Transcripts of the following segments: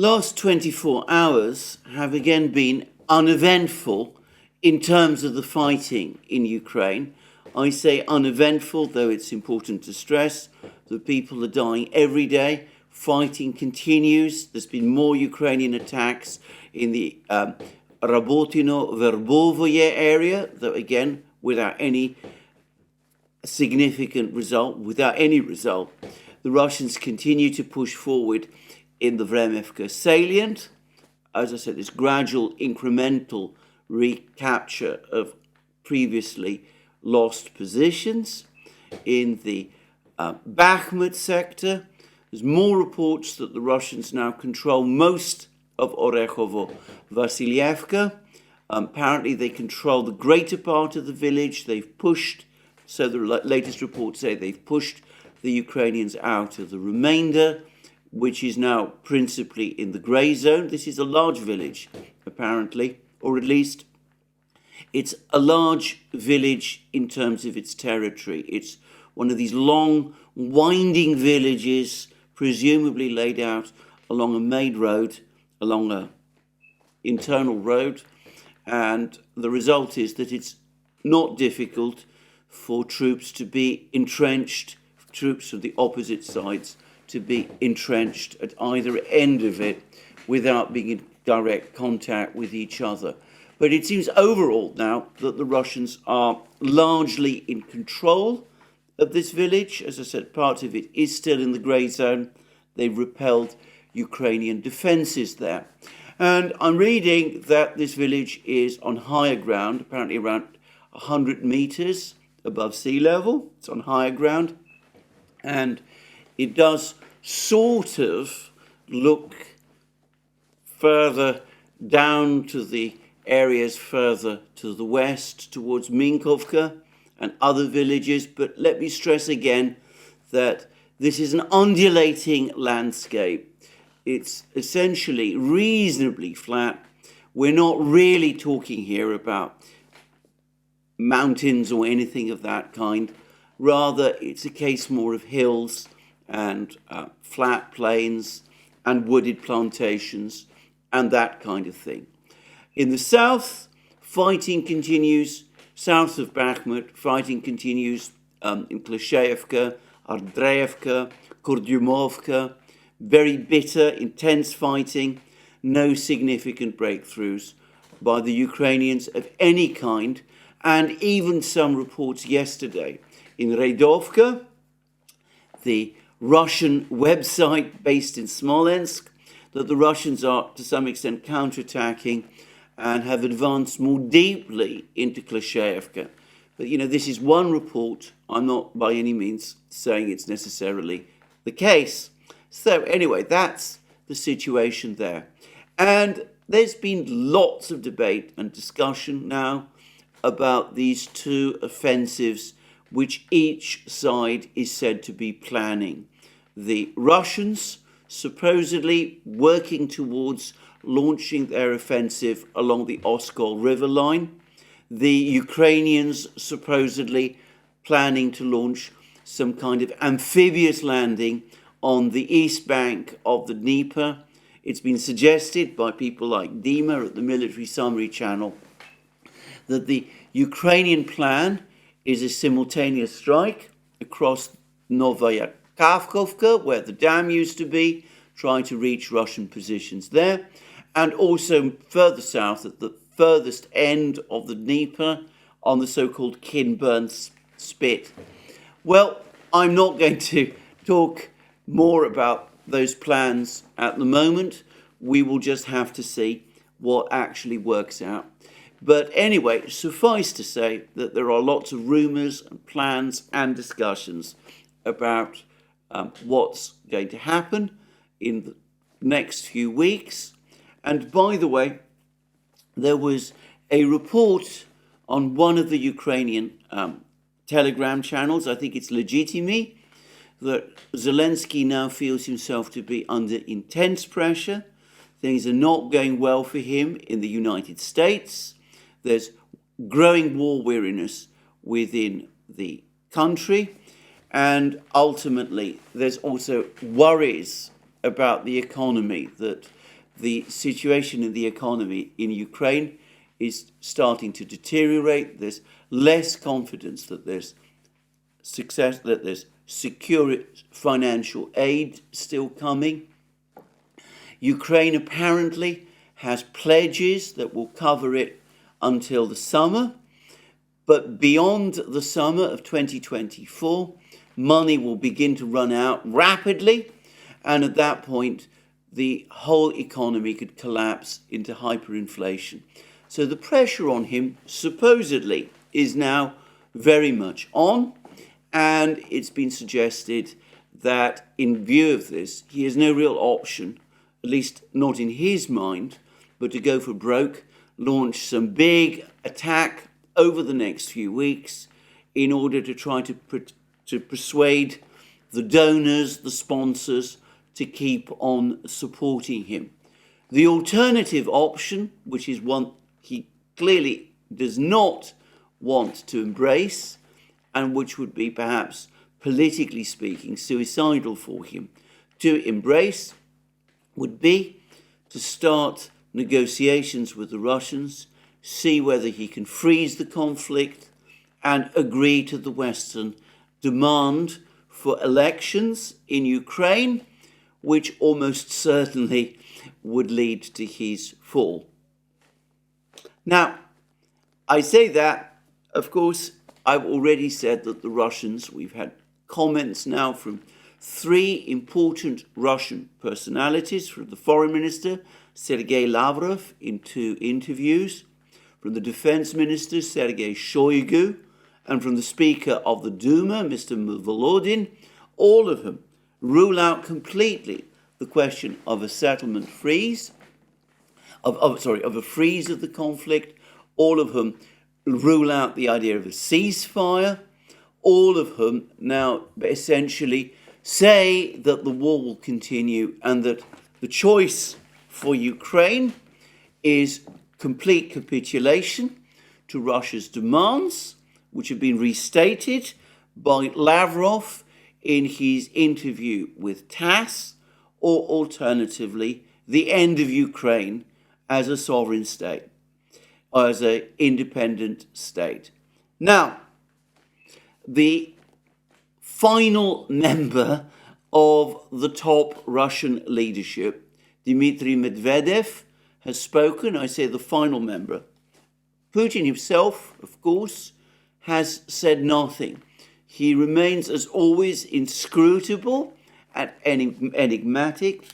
Last 24 hours have again been uneventful in terms of the fighting in Ukraine. I say uneventful, though it's important to stress that people are dying every day. Fighting continues. There's been more Ukrainian attacks in the Rabotino-Verbovoye area, though again, without any significant result, without any result. The Russians continue to push forward in the Vremivka salient. As I said, this gradual incremental recapture of previously lost positions. In the Bakhmut sector, there's more reports that the Russians now control most of Orekhovo-Vasilyevka. Apparently they control the greater part of the village. They've pushed, so the latest reports say they've pushed the Ukrainians out of the remainder, which is now principally in the grey zone. This is a large village, apparently, or at least it's a large village in terms of its territory. It's one of these long, winding villages, presumably laid out along a made road, along an internal road, and the result is that it's not difficult for troops to be entrenched, troops of the opposite sides to be entrenched at either end of it without being in direct contact with each other. But it seems overall now that the Russians are largely in control of this village. As I said, part of it is still in the grey zone. They've repelled Ukrainian defences there. And I'm reading that this village is on higher ground, apparently around 100 metres above sea level. It's on higher ground. And it does sort of look further down to the areas further to the west, towards Minkovka and other villages. But let me stress again that this is an undulating landscape. It's essentially reasonably flat. We're not really talking here about mountains or anything of that kind. Rather, it's a case more of hills and flat plains and wooded plantations and that kind of thing. In the south, fighting continues. South of Bakhmut, fighting continues in Klishayevka, Ardreyevka, Kurdyumovka. Very bitter, intense fighting. No significant breakthroughs by the Ukrainians of any kind. And even some reports yesterday in Redovka, the Russian website based in Smolensk, that the Russians are to some extent counterattacking and have advanced more deeply into Klishayevka. But, this is one report. I'm not by any means saying it's necessarily the case. So anyway, that's the situation there. And there's been lots of debate and discussion now about these two offensives which each side is said to be planning. The Russians supposedly working towards launching their offensive along the Oskol River line. The Ukrainians supposedly planning to launch some kind of amphibious landing on the east bank of the Dnieper. It's been suggested by people like Dima at the Military Summary Channel that the Ukrainian plan is a simultaneous strike across Novaya Kavkovka, where the dam used to be, trying to reach Russian positions there, and also further south at the furthest end of the Dnieper on the so-called Kinburn Spit. Well, I'm not going to talk more about those plans at the moment. We will just have to see what actually works out. But anyway, suffice to say that there are lots of rumours and plans and discussions about what's going to happen in the next few weeks. And by the way, there was a report on one of the Ukrainian Telegram channels, I think it's Legitimate, that Zelensky now feels himself to be under intense pressure. Things are not going well for him in the United States. There's growing war weariness within the country. And ultimately, there's also worries about the economy, that the situation in the economy in Ukraine is starting to deteriorate. There's less confidence that there's success, that there's secure financial aid still coming. Ukraine apparently has pledges that will cover it until the summer, but beyond the summer of 2024, money will begin to run out rapidly, and at that point, the whole economy could collapse into hyperinflation. So the pressure on him, supposedly, is now very much on, and it's been suggested that in view of this, he has no real option, at least not in his mind, but to go for broke, launch some big attack over the next few weeks in order to try to persuade the donors, the sponsors, to keep on supporting him. The alternative option, which is one he clearly does not want to embrace, and which would be perhaps politically speaking suicidal for him to embrace, would be to start negotiations with the Russians, see whether he can freeze the conflict and agree to the Western demand for elections in Ukraine, which almost certainly would lead to his fall. Now, I say that, of course, I've already said that the Russians, we've had comments now from three important Russian personalities, from the foreign minister, Sergei Lavrov, in 2 interviews, from the defense minister, Sergei Shoigu, and from the speaker of the Duma, Mr. Volodin, all of them rule out completely the question of a settlement freeze, of a freeze of the conflict. All of them rule out the idea of a ceasefire. All of them now essentially say that the war will continue and that the choice for Ukraine is complete capitulation to Russia's demands, which have been restated by Lavrov in his interview with TASS, or alternatively, the end of Ukraine as a sovereign state, or as an independent state. Now, the final member of the top Russian leadership, Dmitry Medvedev, has spoken. I say the final member. Putin himself, of course, has said nothing. He remains, as always, inscrutable and enigmatic.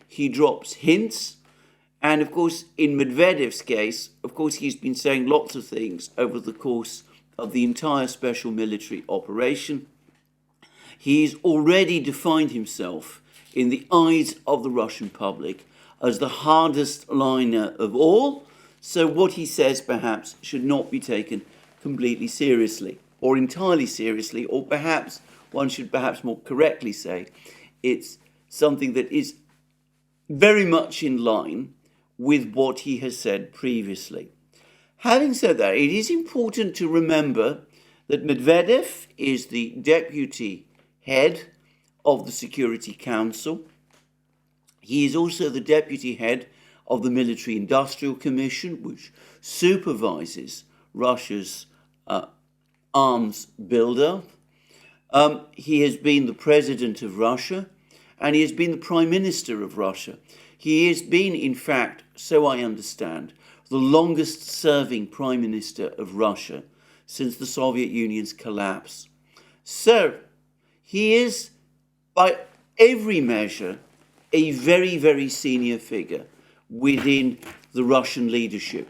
He drops hints. And, of course, in Medvedev's case, of course, he's been saying lots of things over the course of the entire special military operation. He's already defined himself in the eyes of the Russian public as the hardest liner of all. So what he says perhaps should not be taken completely seriously or entirely seriously, or perhaps one should perhaps more correctly say it's something that is very much in line with what he has said previously. Having said that, it is important to remember that Medvedev is the deputy head of the Security Council. He is also the deputy head of the Military Industrial Commission, which supervises Russia's arms buildup. He has been the president of Russia, and he has been the prime minister of Russia. He has been, in fact, so I understand, the longest serving prime minister of Russia since the Soviet Union's collapse. So, he is, by every measure, a very, very senior figure within the Russian leadership.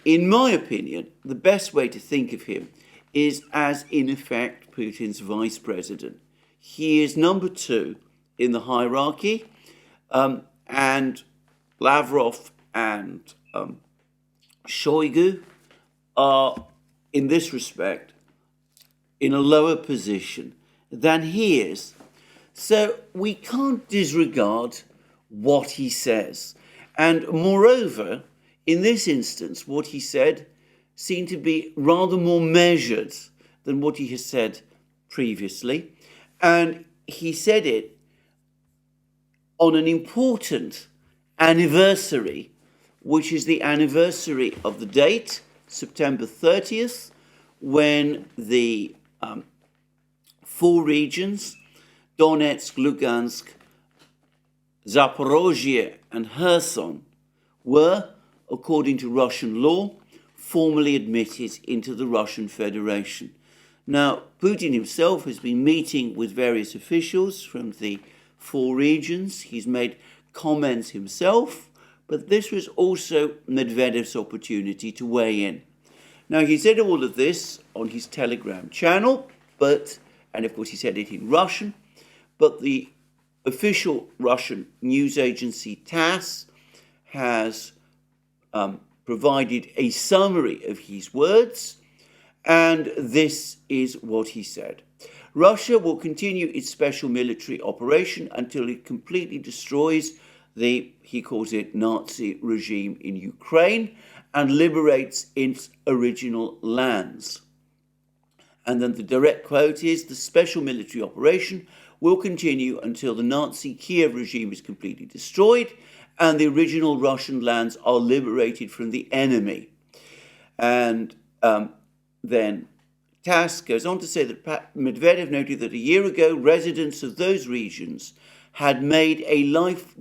In my opinion, the best way to think of him is as, in effect, Putin's vice president. He is number 2 in the hierarchy, and Lavrov and Shoigu are, in this respect, in a lower position than he is. So we can't disregard what he says. And moreover, in this instance, what he said seemed to be rather more measured than what he has said previously. And he said it on an important anniversary, which is the anniversary of the date, September 30th, when the four regions, Donetsk, Lugansk, Zaporozhye and Kherson, were, according to Russian law, formally admitted into the Russian Federation. Now, Putin himself has been meeting with various officials from the four regions. He's made comments himself, but this was also Medvedev's opportunity to weigh in. Now, he said all of this on his Telegram channel, and of course he said it in Russian, but the official Russian news agency TASS has provided a summary of his words, and this is what he said. Russia will continue its special military operation until it completely destroys the, he calls it, Nazi regime in Ukraine and liberates its original lands. And then the direct quote is, the special military operation will continue until the Nazi Kiev regime is completely destroyed and the original Russian lands are liberated from the enemy. And then TASS goes on to say that Medvedev noted that a year ago, residents of those regions had made a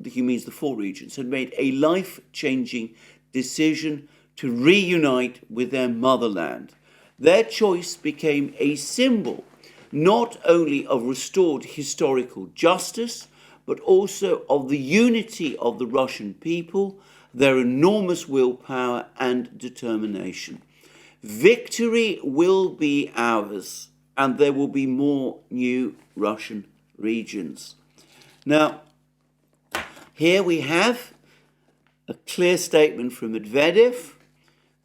he means the four regions, had made a life-changing decision to reunite with their motherland. Their choice became a symbol not only of restored historical justice, but also of the unity of the Russian people, their enormous willpower and determination. Victory will be ours, and there will be more new Russian regions. Now, here we have a clear statement from Medvedev,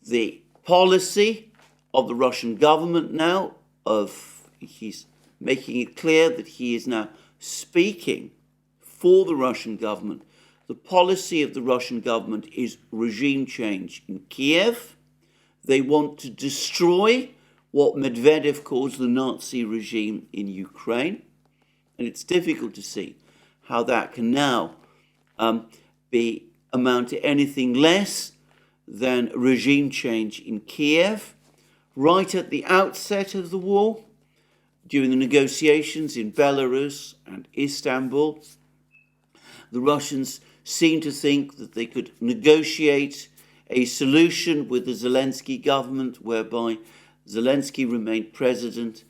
the policy of the Russian government now, he's making it clear that he is now speaking for the Russian government. The policy of the Russian government is regime change in Kiev. They want to destroy what Medvedev calls the Nazi regime in Ukraine. And it's difficult to see how that can now amount to anything less than regime change in Kiev. Right at the outset of the war, during the negotiations in Belarus and Istanbul, the Russians seemed to think that they could negotiate a solution with the Zelensky government whereby Zelensky remained president,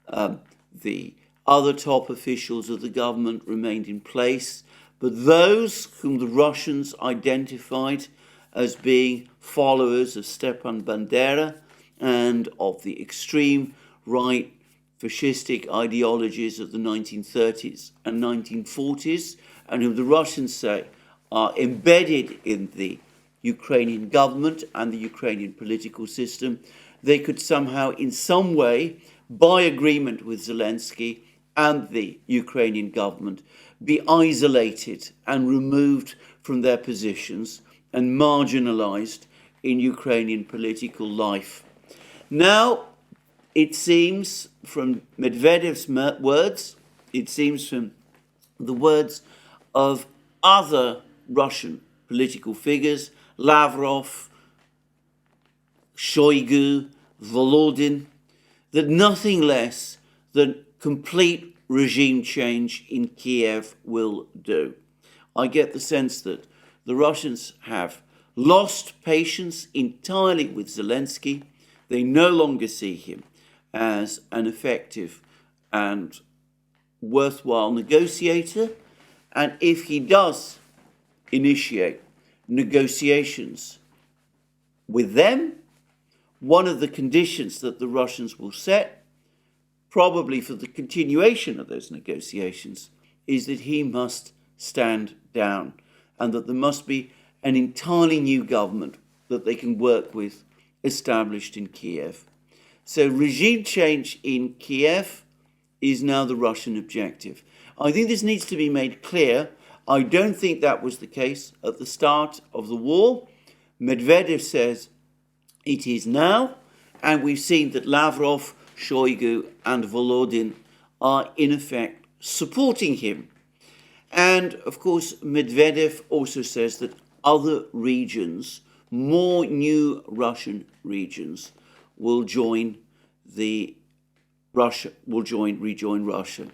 the other top officials of the government remained in place, but those whom the Russians identified as being followers of Stepan Bandera and of the extreme right fascistic ideologies of the 1930s and 1940s, and whom the Russians say are embedded in the Ukrainian government and the Ukrainian political system, they could somehow in some way, by agreement with Zelensky and the Ukrainian government, be isolated and removed from their positions and marginalized in Ukrainian political life. Now, it seems from Medvedev's words, it seems from the words of other Russian political figures, Lavrov, Shoigu, Volodin, that nothing less than complete regime change in Kiev will do. I get the sense that the Russians have lost patience entirely with Zelensky. They no longer see him as an effective and worthwhile negotiator. And if he does initiate negotiations with them, one of the conditions that the Russians will set, probably for the continuation of those negotiations, is that he must stand down and that there must be an entirely new government that they can work with established in Kiev. So regime change in Kiev is now the Russian objective. I think this needs to be made clear. I don't think that was the case at the start of the war. Medvedev says it is now, and we've seen that Lavrov, Shoigu and Volodin are in effect supporting him. And of course, Medvedev also says that other regions, more new Russian regions, will rejoin Russia.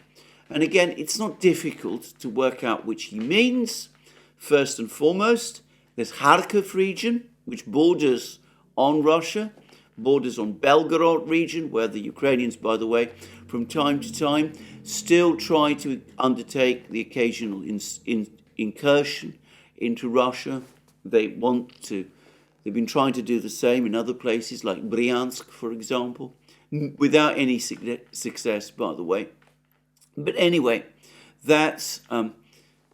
And again, it's not difficult to work out which he means. First and foremost, there's Kharkiv region, which borders on Russia, borders on Belgorod region, where the Ukrainians, by the way, from time to time, still try to undertake the occasional incursion into Russia. They've been trying to do the same in other places, like Bryansk, for example, without any success, by the way. But anyway, that's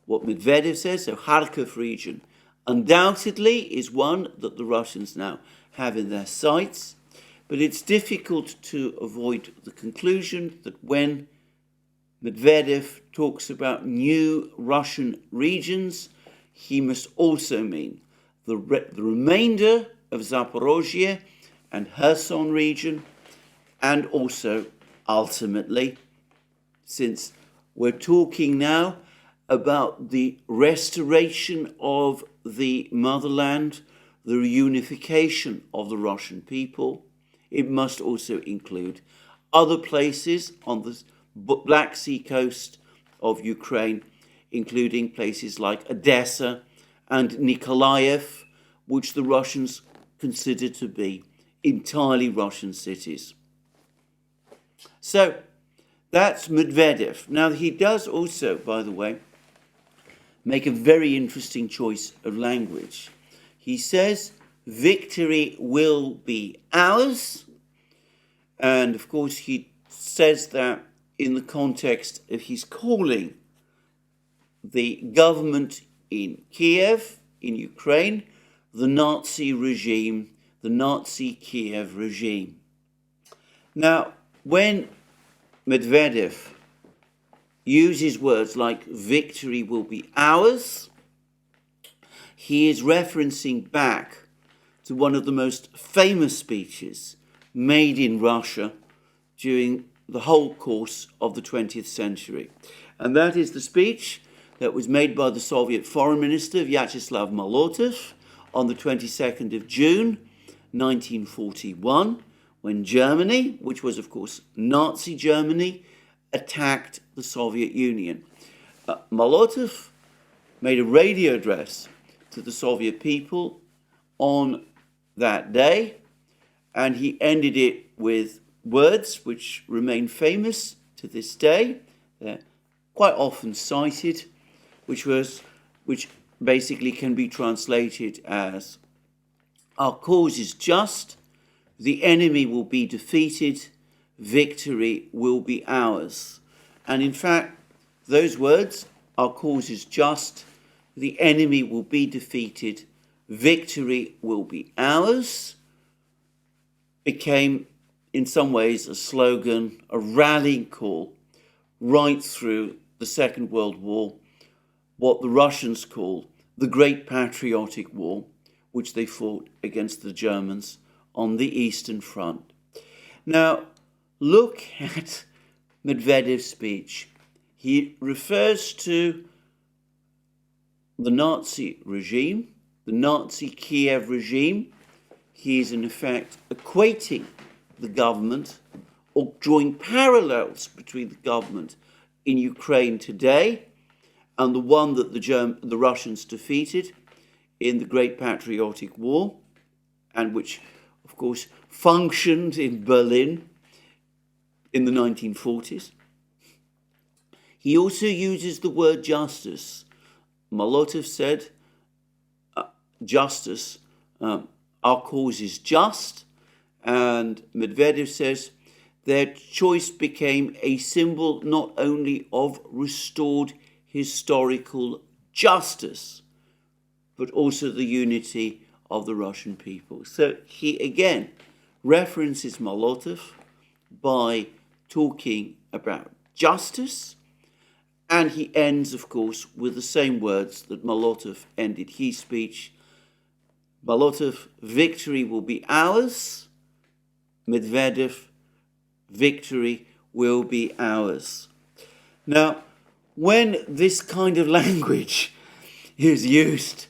what Medvedev says. So Kharkiv region undoubtedly is one that the Russians now have in their sights. But it's difficult to avoid the conclusion that when Medvedev talks about new Russian regions, he must also mean the remainder of Zaporozhye and Kherson region, and also, ultimately, since we're talking now about the restoration of the motherland, the reunification of the Russian people, it must also include other places on the Black Sea coast of Ukraine, including places like Odessa and Nikolaev, which the Russians consider to be entirely Russian cities. So that's Medvedev. Now, he does also, by the way, make a very interesting choice of language. He says, victory will be ours. And of course, he says that in the context of his calling the government in Kiev, in Ukraine, the Nazi regime, the Nazi Kiev regime. Now, when Medvedev uses words like victory will be ours, he is referencing back to one of the most famous speeches made in Russia during the whole course of the 20th century. And that is the speech that was made by the Soviet Foreign Minister Vyacheslav Molotov on the 22nd of June, 1941, when Germany, which was of course Nazi Germany, attacked the Soviet Union. Molotov made a radio address to the Soviet people on that day, and he ended it with words which remain famous to this day. They're quite often cited, which basically can be translated as, our cause is just, the enemy will be defeated, victory will be ours. And in fact, those words, our cause is just, the enemy will be defeated, victory will be ours, became in some ways a slogan, a rallying call right through the Second World War, what the Russians call the Great Patriotic War, which they fought against the Germans on the Eastern Front. Now, look at Medvedev's speech. He refers to the Nazi regime, the Nazi Kiev regime. He is in effect equating the government or drawing parallels between the government in Ukraine today and the one that the Russians defeated in the Great Patriotic War, and which, of course, functioned in Berlin in the 1940s. He also uses the word justice. Molotov said, justice, our cause is just, and Medvedev says, their choice became a symbol not only of restored historical justice, but also the unity of the Russian people. So he again references Molotov by talking about justice, and he ends, of course, with the same words that Molotov ended his speech. Molotov, victory will be ours. Medvedev, victory will be ours. Now, when this kind of language is used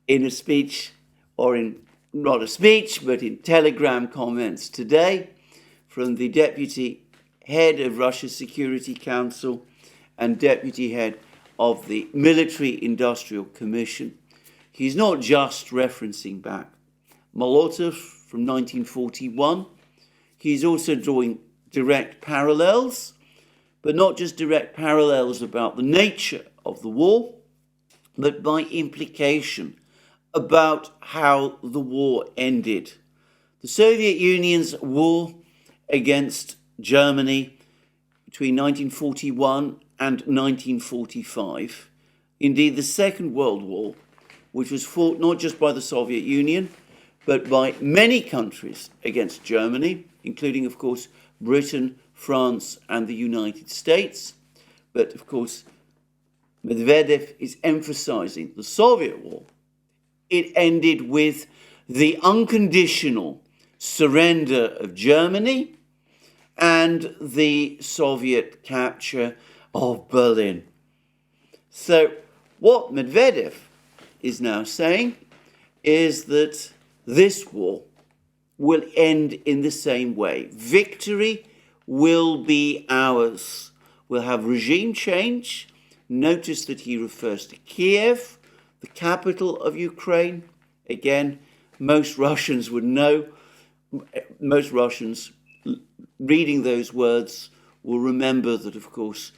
in a speech, or in not a speech, but in Telegram comments today from the deputy head of Russia's Security Council and deputy head of the Military Industrial Commission, he's not just referencing back Molotov from 1941, he's also drawing direct parallels, but not just direct parallels about the nature of the war, but by implication about how the war ended. The Soviet Union's war against Germany between 1941 and 1945, indeed the Second World War, which was fought not just by the Soviet Union, but by many countries against Germany, including, of course, Britain, France, and the United States. But, of course, Medvedev is emphasizing the Soviet war. It ended with the unconditional surrender of Germany and the Soviet capture of Berlin. So what Medvedev is now saying is that this war will end in the same way. Victory will be ours. We'll have regime change. Notice that he refers to Kiev, the capital of Ukraine. Again, most Russians would know, most Russians reading those words will remember that, of course,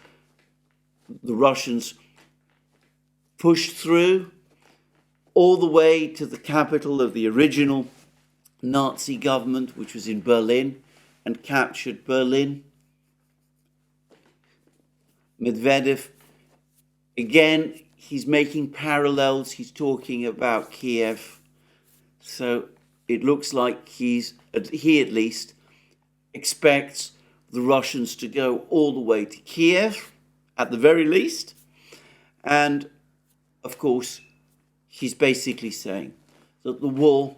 the Russians pushed through all the way to the capital of the original Nazi government, which was in Berlin, and captured Berlin. Medvedev, again, he's making parallels. He's talking about Kiev. So it looks like he at least expects the Russians to go all the way to Kiev, at the very least. And, of course, he's basically saying that the war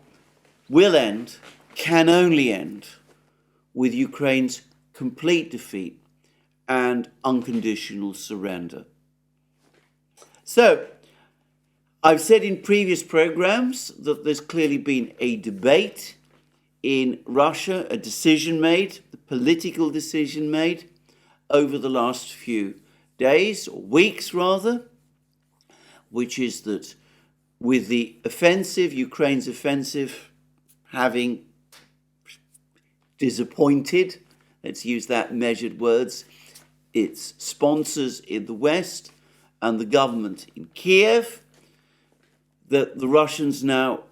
will end, can only end, with Ukraine's complete defeat and unconditional surrender. So, I've said in previous programs that there's clearly been a debate in Russia, a decision made, the political decision made over the last few days, or weeks rather, which is that with the offensive, Ukraine's offensive, having disappointed, let's use that measured words, its sponsors in the West and the government in Kiev, that the Russians now,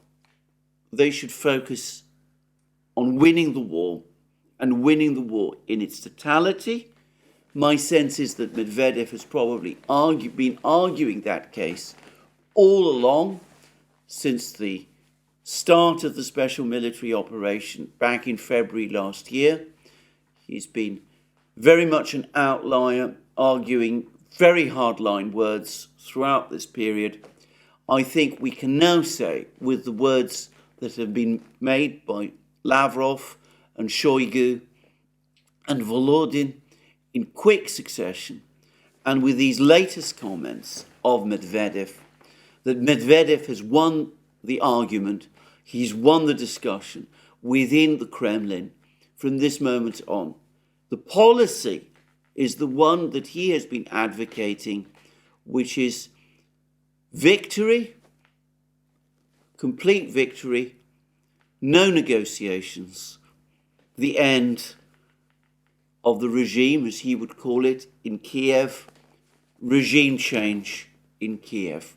they should focus on winning the war and winning the war in its totality. My sense is that Medvedev has probably been arguing that case all along since the start of the special military operation back in February last year. He's been very much an outlier, arguing very hardline words throughout this period. I think we can now say, with the words that have been made by Lavrov and Shoigu and Volodin in quick succession, and with these latest comments of Medvedev, that Medvedev has won the argument, he's won the discussion within the Kremlin from this moment on. The policy is the one that he has been advocating, which is victory, complete victory, no negotiations, the end of the regime, as he would call it, in Kiev, regime change in Kiev.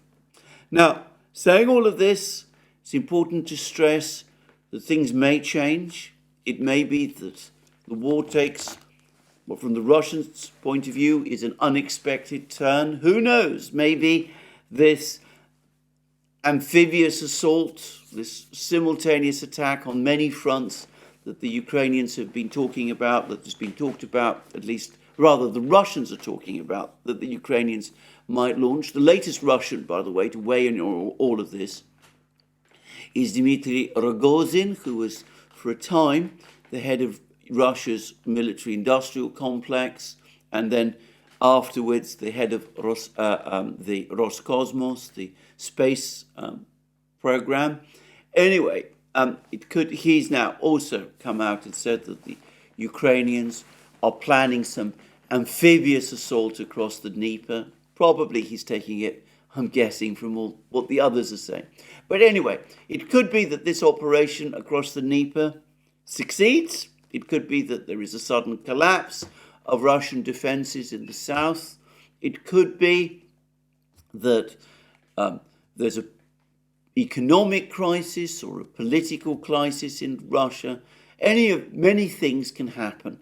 Now, saying all of this, it's important to stress that things may change. It may be that the war takes, what from the Russians' point of view is an unexpected turn. Who knows? Maybe this amphibious assault, this simultaneous attack on many fronts that the Ukrainians have been talking about, that has been talked about, at least, rather the Russians are talking about, that the Ukrainians might launch. The latest Russian, by the way, to weigh in on all of this is Dmitry Rogozin, who was for a time the head of Russia's military-industrial complex, and then afterwards the head of the Roscosmos, the space program. Anyway, he's now also come out and said that the Ukrainians are planning some amphibious assault across the Dnieper. Probably he's taking it, I'm guessing, from all what the others are saying. But anyway, it could be that this operation across the Dnieper succeeds. It could be that there is a sudden collapse of Russian defenses in the south. It could be that there's an economic crisis or a political crisis in Russia. Many things can happen.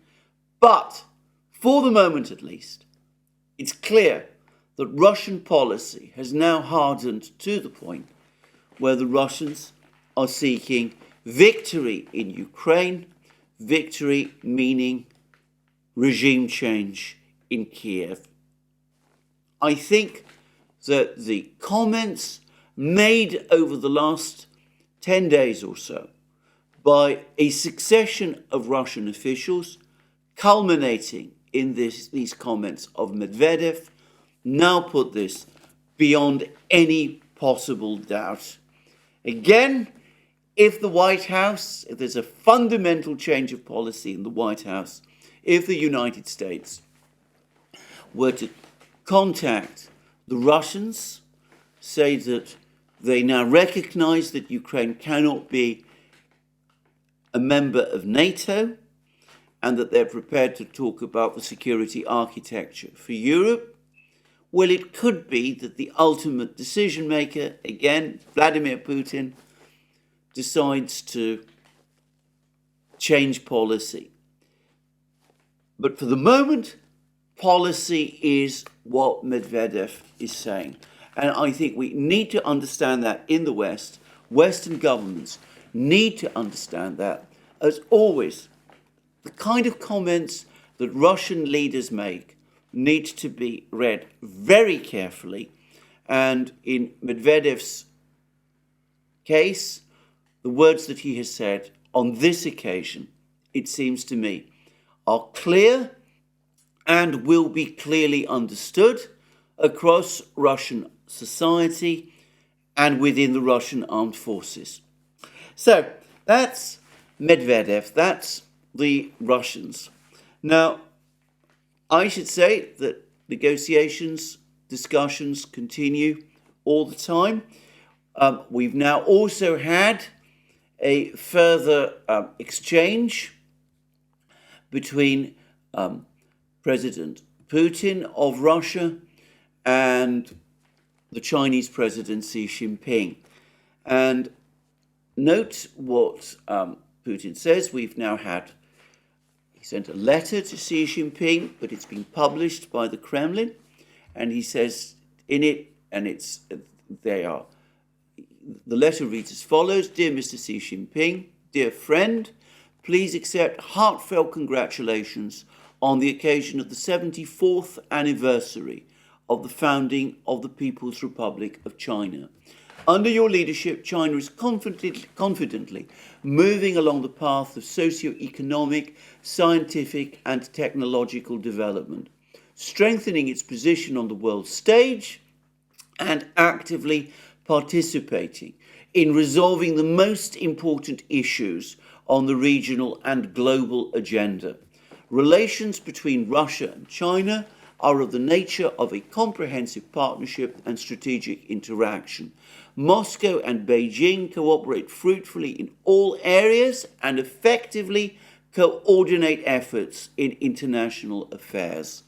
But for the moment at least, it's clear that Russian policy has now hardened to the point where the Russians are seeking victory in Ukraine, victory meaning regime change in Kiev. I think that the comments made over the last 10 days or so by a succession of Russian officials, culminating in these comments of Medvedev, now put this beyond any possible doubt. Again, if the White House, if there's a fundamental change of policy in the White House, if the United States were to contact the Russians, say that they now recognize that Ukraine cannot be a member of NATO and that they're prepared to talk about the security architecture for Europe, well, it could be that the ultimate decision maker, again, Vladimir Putin, decides to change policy. But for the moment, policy is what Medvedev is saying. And I think we need to understand that in the West. Western governments need to understand that. As always, the kind of comments that Russian leaders make need to be read very carefully. And in Medvedev's case, the words that he has said on this occasion, it seems to me, are clear and will be clearly understood across Russian society and within the Russian armed forces. So that's Medvedev, that's the Russians. Now, I should say that negotiations, discussions continue all the time. We've now also had a further exchange between President Putin of Russia and the Chinese President Xi Jinping. And note what Putin says. He sent a letter to Xi Jinping, but it's been published by the Kremlin, and he says in it, the letter reads as follows: Dear Mr. Xi Jinping, dear friend, please accept heartfelt congratulations on the occasion of the 74th anniversary of the founding of the People's Republic of China. Under your leadership, China is confidently moving along the path of socio-economic, scientific and technological development, strengthening its position on the world stage and actively participating in resolving the most important issues on the regional and global agenda. Relations between Russia and China are of the nature of a comprehensive partnership and strategic interaction. Moscow and Beijing cooperate fruitfully in all areas and effectively coordinate efforts in international affairs.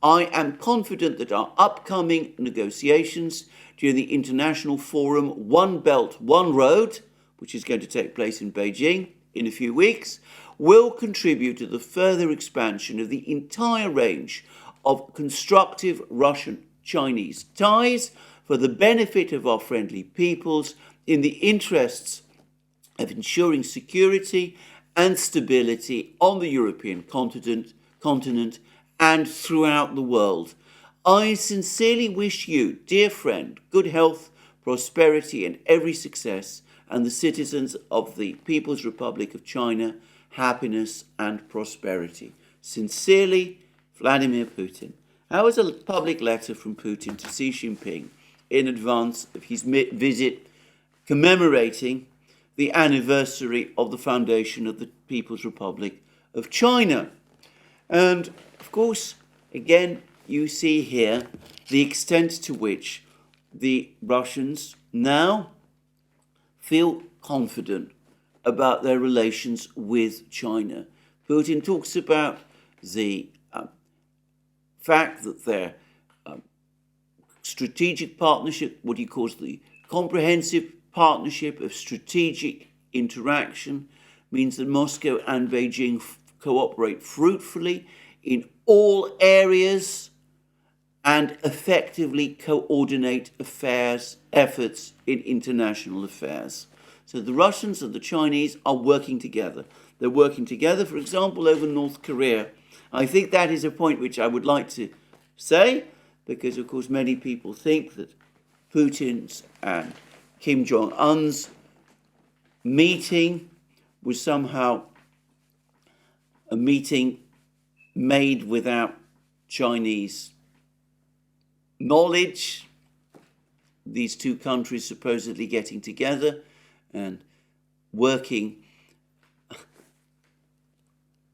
I am confident that our upcoming negotiations during the international forum One Belt, One Road, which is going to take place in Beijing in a few weeks, will contribute to the further expansion of the entire range of constructive Russian-Chinese ties for the benefit of our friendly peoples in the interests of ensuring security and stability on the European continent and throughout the world. I sincerely wish you, dear friend, good health, prosperity and every success, and the citizens of the People's Republic of China, happiness and prosperity. Sincerely, Vladimir Putin. How is a public letter from Putin to Xi Jinping in advance of his visit commemorating the anniversary of the foundation of the People's Republic of China? And, of course, again, you see here the extent to which the Russians now feel confident about their relations with China. Putin talks about the fact that their strategic partnership, what he calls the comprehensive partnership of strategic interaction, means that Moscow and Beijing cooperate fruitfully in all areas and effectively coordinate efforts in international affairs. So the Russians and the Chinese are working together. They're working together, for example, over North Korea. I think that is a point which I would like to say, because, of course, many people think that Putin's and Kim Jong-un's meeting was somehow a meeting made without Chinese knowledge. These two countries supposedly getting together and working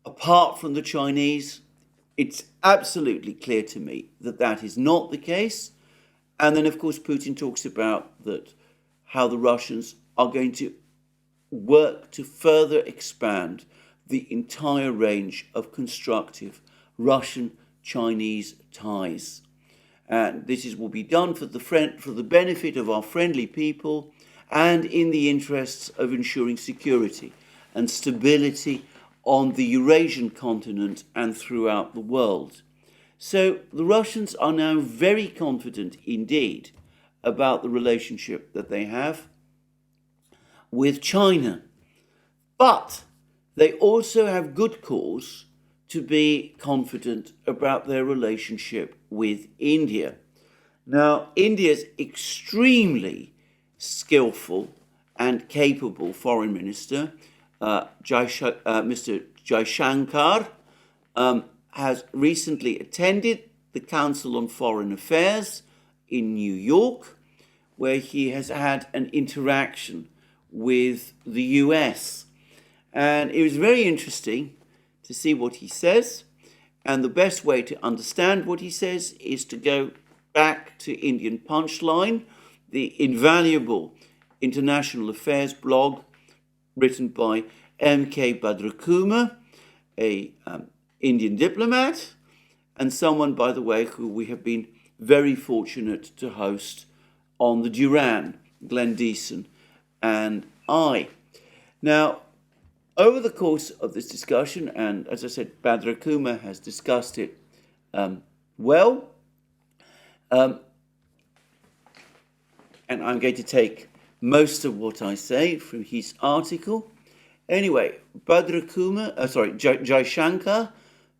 apart from the Chinese. It's absolutely clear to me that that is not the case. And then, of course, Putin talks about that how the Russians are going to work to further expand the entire range of constructive Russian-Chinese ties. And this will be done for the benefit of our friendly people and in the interests of ensuring security and stability on the Eurasian continent and throughout the world. So the Russians are now very confident indeed about the relationship that they have with China. But they also have good cause to be confident about their relationship with India. Now, India's extremely skillful and capable foreign minister, Mr. Jaishankar, has recently attended the Council on Foreign Affairs in New York, where he has had an interaction with the US. And it was very interesting to see what he says. And the best way to understand what he says is to go back to Indian Punchline, the invaluable international affairs blog written by M.K. Bhadrakumar, a Indian diplomat, and someone, by the way, who we have been very fortunate to host on the Duran, Glenn Deason and I. Now, over the course of this discussion, and as I said, Bhadrakumar has discussed it well, and I'm going to take most of what I say from his article. Anyway, Jaishankar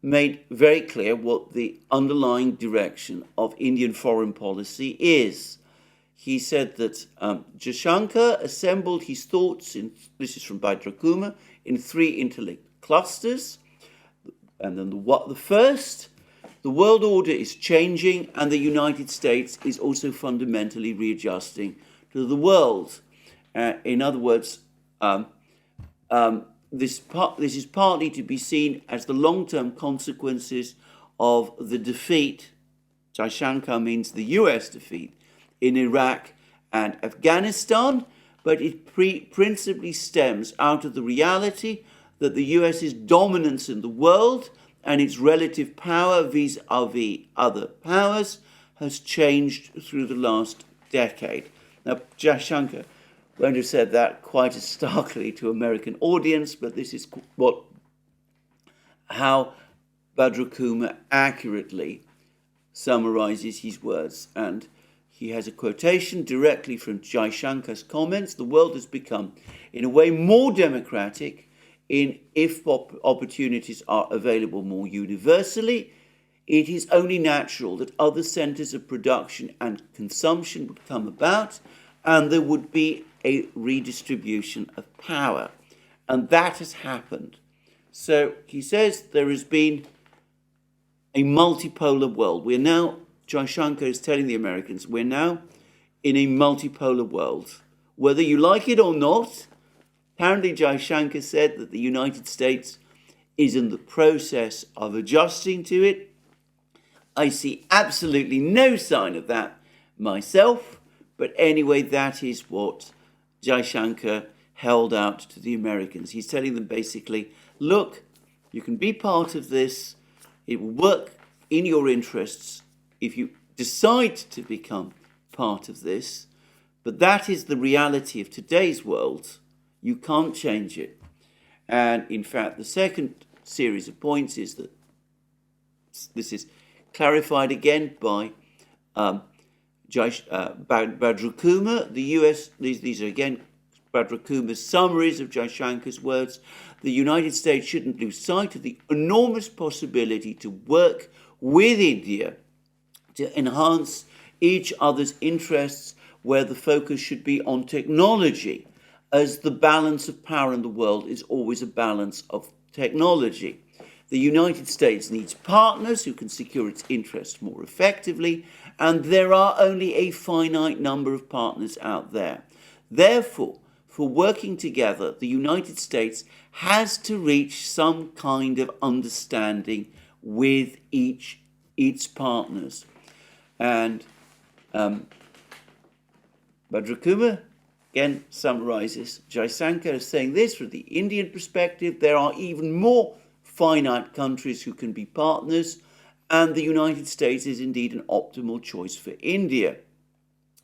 made very clear what the underlying direction of Indian foreign policy is. He said that Jaishankar assembled his thoughts, this is from Bhadrakumar, in three interlinked clusters. And then the first, the world order is changing and the United States is also fundamentally readjusting to the world. In other words, this is partly to be seen as the long-term consequences of the defeat, Jaishankar means the US defeat, in Iraq and Afghanistan, but it principally stems out of the reality that the US's dominance in the world and its relative power vis-a-vis other powers has changed through the last decade. Now, Jaishankar won't have said that quite as starkly to American audience, but this is how Bhadrakumar accurately summarizes his words. And he has a quotation directly from Jaishankar's comments. The world has become, in a way, more democratic if opportunities are available more universally. It is only natural that other centers of production and consumption would come about, and there would be a redistribution of power. And that has happened. So he says there has been a multipolar world. We're now, Jaishankar is telling the Americans, we're now in a multipolar world. Whether you like it or not, apparently Jaishankar said that the United States is in the process of adjusting to it. I see absolutely no sign of that myself, but anyway, that is what Jaishankar held out to the Americans. He's telling them basically, look, you can be part of this. It will work in your interests if you decide to become part of this. But that is the reality of today's world. You can't change it. And in fact, the second series of points is that this is clarified again by Badra Kumar. The US, these are again Badra Kumar's summaries of Jaishankar's words. The United States shouldn't lose sight of the enormous possibility to work with India to enhance each other's interests, where the focus should be on technology, as the balance of power in the world is always a balance of technology. The United States needs partners who can secure its interests more effectively, and there are only a finite number of partners out there. Therefore, for working together, the United States has to reach some kind of understanding with its partners. And Badra Kumar again summarizes Jaishankar as saying this: from the Indian perspective, there are even more finite countries who can be partners, and the United States is indeed an optimal choice for India.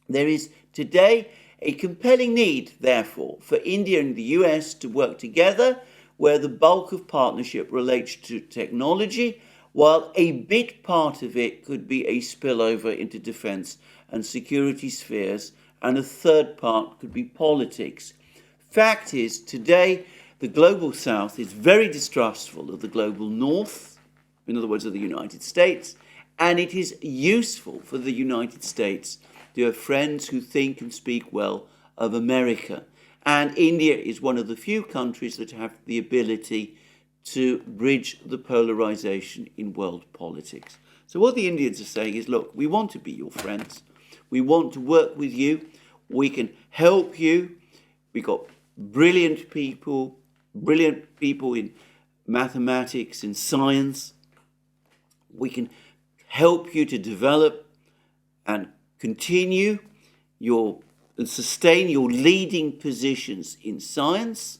There is today a compelling need, therefore, for India and the US to work together, where the bulk of partnership relates to technology, while a big part of it could be a spillover into defense and security spheres, and a third part could be politics. Fact is, today, the global south is very distrustful of the global north, in other words, of the United States, and it is useful for the United States to have friends who think and speak well of America. And India is one of the few countries that have the ability to bridge the polarization in world politics. So what the Indians are saying is, look, we want to be your friends. We want to work with you. We can help you. We've got brilliant people in mathematics, in science. We can help you to develop and continue and sustain your leading positions in science.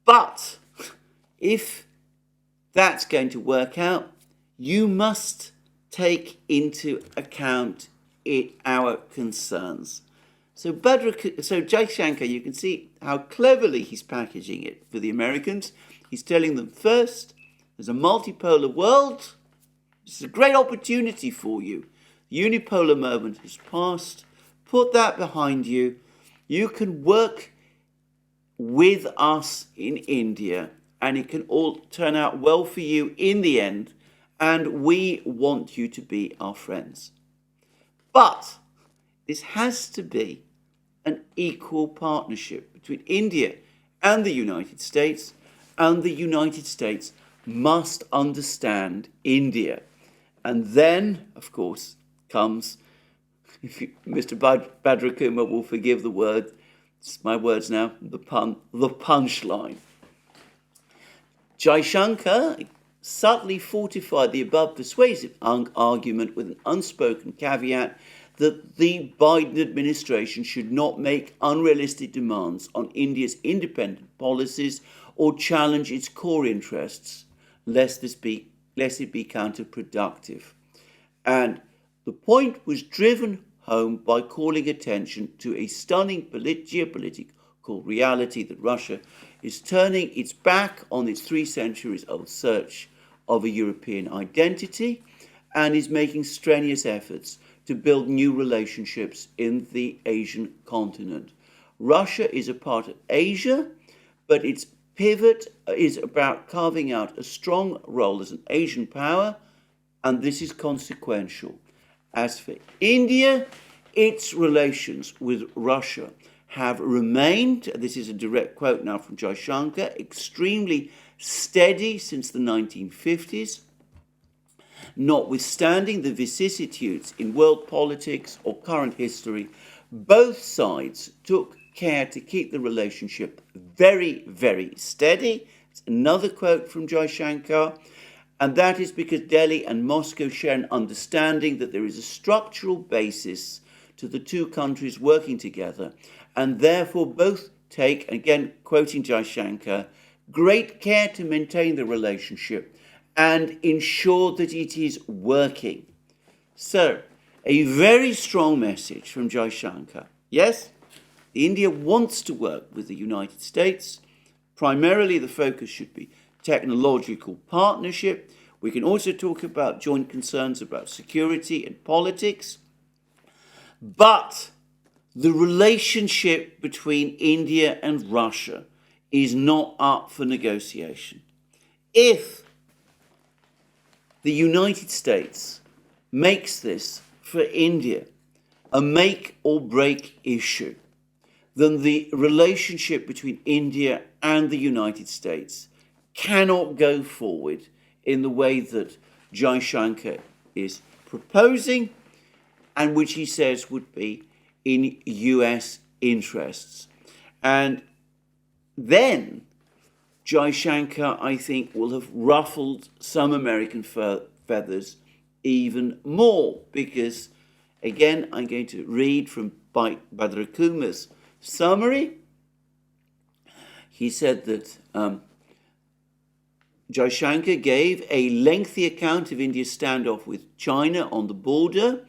But if that's going to work out, you must take into account our concerns. So Jaishankar, you can see how cleverly he's packaging it for the Americans. He's telling them, first, there's a multipolar world. This is a great opportunity for you. The unipolar moment has passed. Put that behind you. You can work with us in India, and it can all turn out well for you in the end, and we want you to be our friends. But this has to be an equal partnership between India and the United States, and the United States must understand India. And then, of course, comes, Mr. Badra Kumar will forgive the word, it's my words now, the punchline. Jaishankar subtly fortified the above persuasive argument with an unspoken caveat that the Biden administration should not make unrealistic demands on India's independent policies or challenge its core interests, lest it be counterproductive. And the point was driven home by calling attention to a stunning geopolitical reality that Russia is turning its back on its 3 centuries old search of a European identity and is making strenuous efforts to build new relationships in the Asian continent. Russia is a part of Asia, but its pivot is about carving out a strong role as an Asian power, and this is consequential. As for India, its relations with Russia have remained, this is a direct quote now from Jaishankar, extremely steady since the 1950s. Notwithstanding the vicissitudes in world politics or current history, both sides took care to keep the relationship very, very steady. It's another quote from Jaishankar. And that is because Delhi and Moscow share an understanding that there is a structural basis to the two countries working together, and therefore both take, again quoting Jaishankar, great care to maintain the relationship and ensure that it is working. So, a very strong message from Jaishankar. Yes, India wants to work with the United States. Primarily the focus should be technological partnership. We can also talk about joint concerns about security and politics. But the relationship between India and Russia is not up for negotiation. If the United States makes this for India a make or break issue, then the relationship between India and the United States cannot go forward in the way that Jaishankar is proposing, and which he says would be in US interests. And then Jaishankar, I think, will have ruffled some American feathers even more, because, again, I'm going to read from Bhadrakumar's summary. He said that Jaishankar gave a lengthy account of India's standoff with China on the border,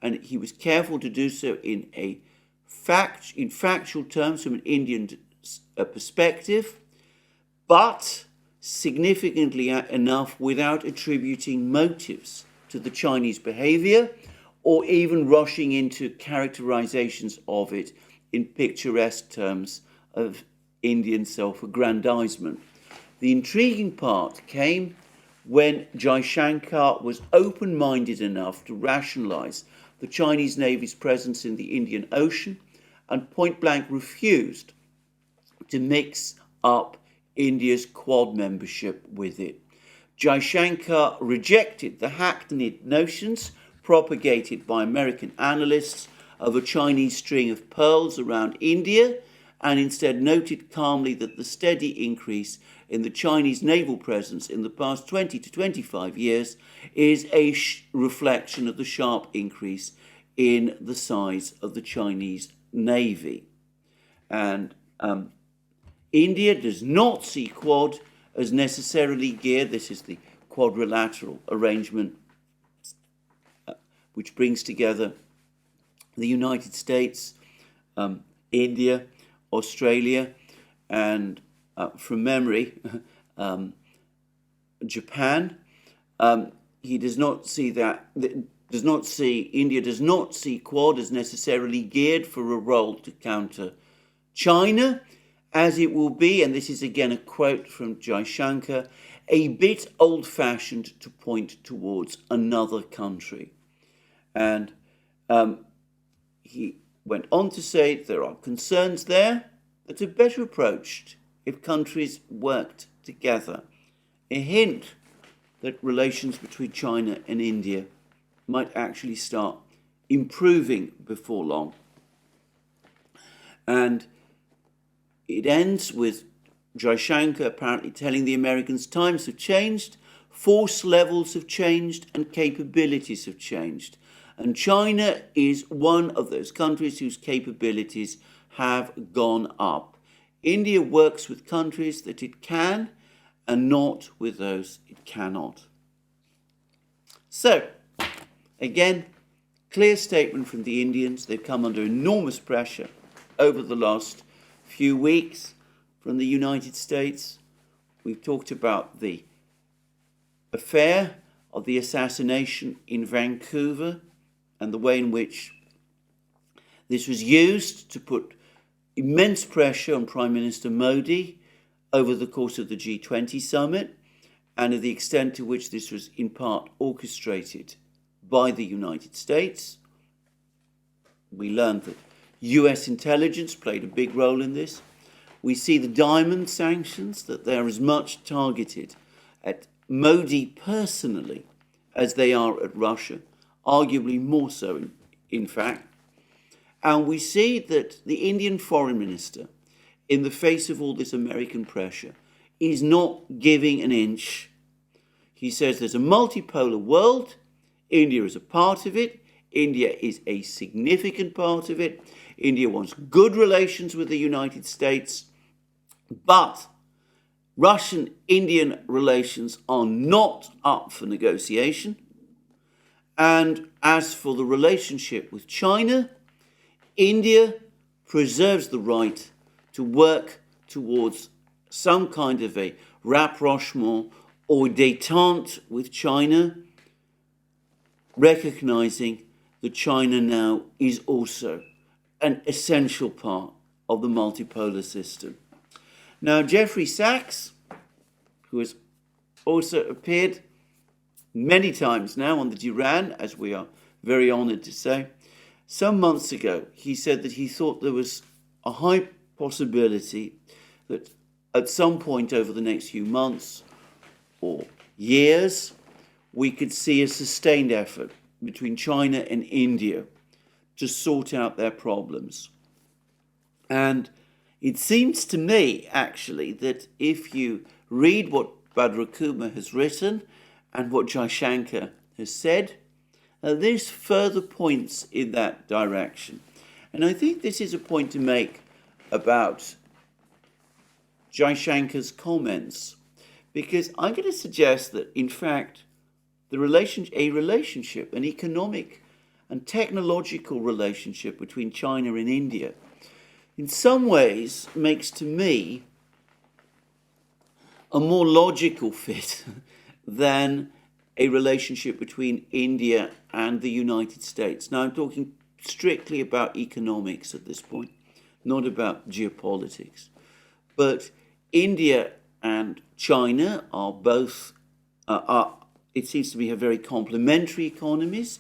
and he was careful to do so in factual terms from an Indian perspective, but significantly enough without attributing motives to the Chinese behavior or even rushing into characterizations of it in picturesque terms of Indian self-aggrandizement. The intriguing part came when Jaishankar was open-minded enough to rationalize the Chinese Navy's presence in the Indian Ocean and point-blank refused to mix up India's Quad membership with it. Jaishankar rejected the hackneyed notions propagated by American analysts of a Chinese string of pearls around India, and instead noted calmly that the steady increase in the Chinese naval presence in the past 20 to 25 years is a reflection of the sharp increase in the size of the Chinese Navy. And India does not see Quad as necessarily geared. This is the quadrilateral arrangement which brings together the United States, India, Australia, and from memory, Japan. He does not see India does not see Quad as necessarily geared for a role to counter China, as it will be, and this is again a quote from Jaishankar, a bit old-fashioned to point towards another country. And he went on to say there are concerns there that are better approached if countries worked together. A hint that relations between China and India might actually start improving before long. And it ends with Jaishankar apparently telling the Americans times have changed, force levels have changed, and capabilities have changed. And China is one of those countries whose capabilities have gone up. India works with countries that it can and not with those it cannot. So, again, clear statement from the Indians. They've come under enormous pressure over the last few weeks from the United States. We've talked about the affair of the assassination in Vancouver and the way in which this was used to put immense pressure on Prime Minister Modi over the course of the G20 summit, and of the extent to which this was in part orchestrated by the United States. We learned that US intelligence played a big role in this. We see the diamond sanctions, that they are as much targeted at Modi personally as they are at Russia, arguably more so, in fact. And we see that the Indian foreign minister, in the face of all this American pressure, is not giving an inch. He says there's a multipolar world. India is a part of it. India is a significant part of it. India wants good relations with the United States. But Russian-Indian relations are not up for negotiation. And as for the relationship with China, India preserves the right to work towards some kind of a rapprochement or détente with China, recognizing that China now is also an essential part of the multipolar system. Now, Jeffrey Sachs, who has also appeared many times now on the Duran, as we are very honored to say, some months ago he said that he thought there was a high possibility that at some point over the next few months or years, we could see a sustained effort between China and India to sort out their problems. And it seems to me, actually, that if you read what Bhadrakumar has written and what Jaishankar has said, there's further points in that direction. And I think this is a point to make about Jaishankar's comments, because I'm going to suggest that, in fact, a relationship, an economic and technological relationship between China and India, in some ways makes to me a more logical fit than a relationship between India and the United States. Now, I'm talking strictly about economics at this point, not about geopolitics. But India and China are both, it seems to me, have very complementary economies.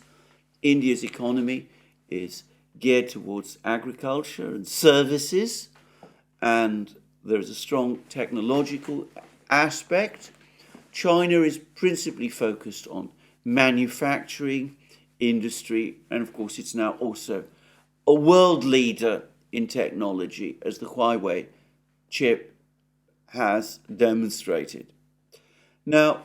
India's economy is geared towards agriculture and services, and there is a strong technological aspect. China is principally focused on manufacturing, industry, and of course it's now also a world leader in technology, as the Huawei chip has demonstrated. Now,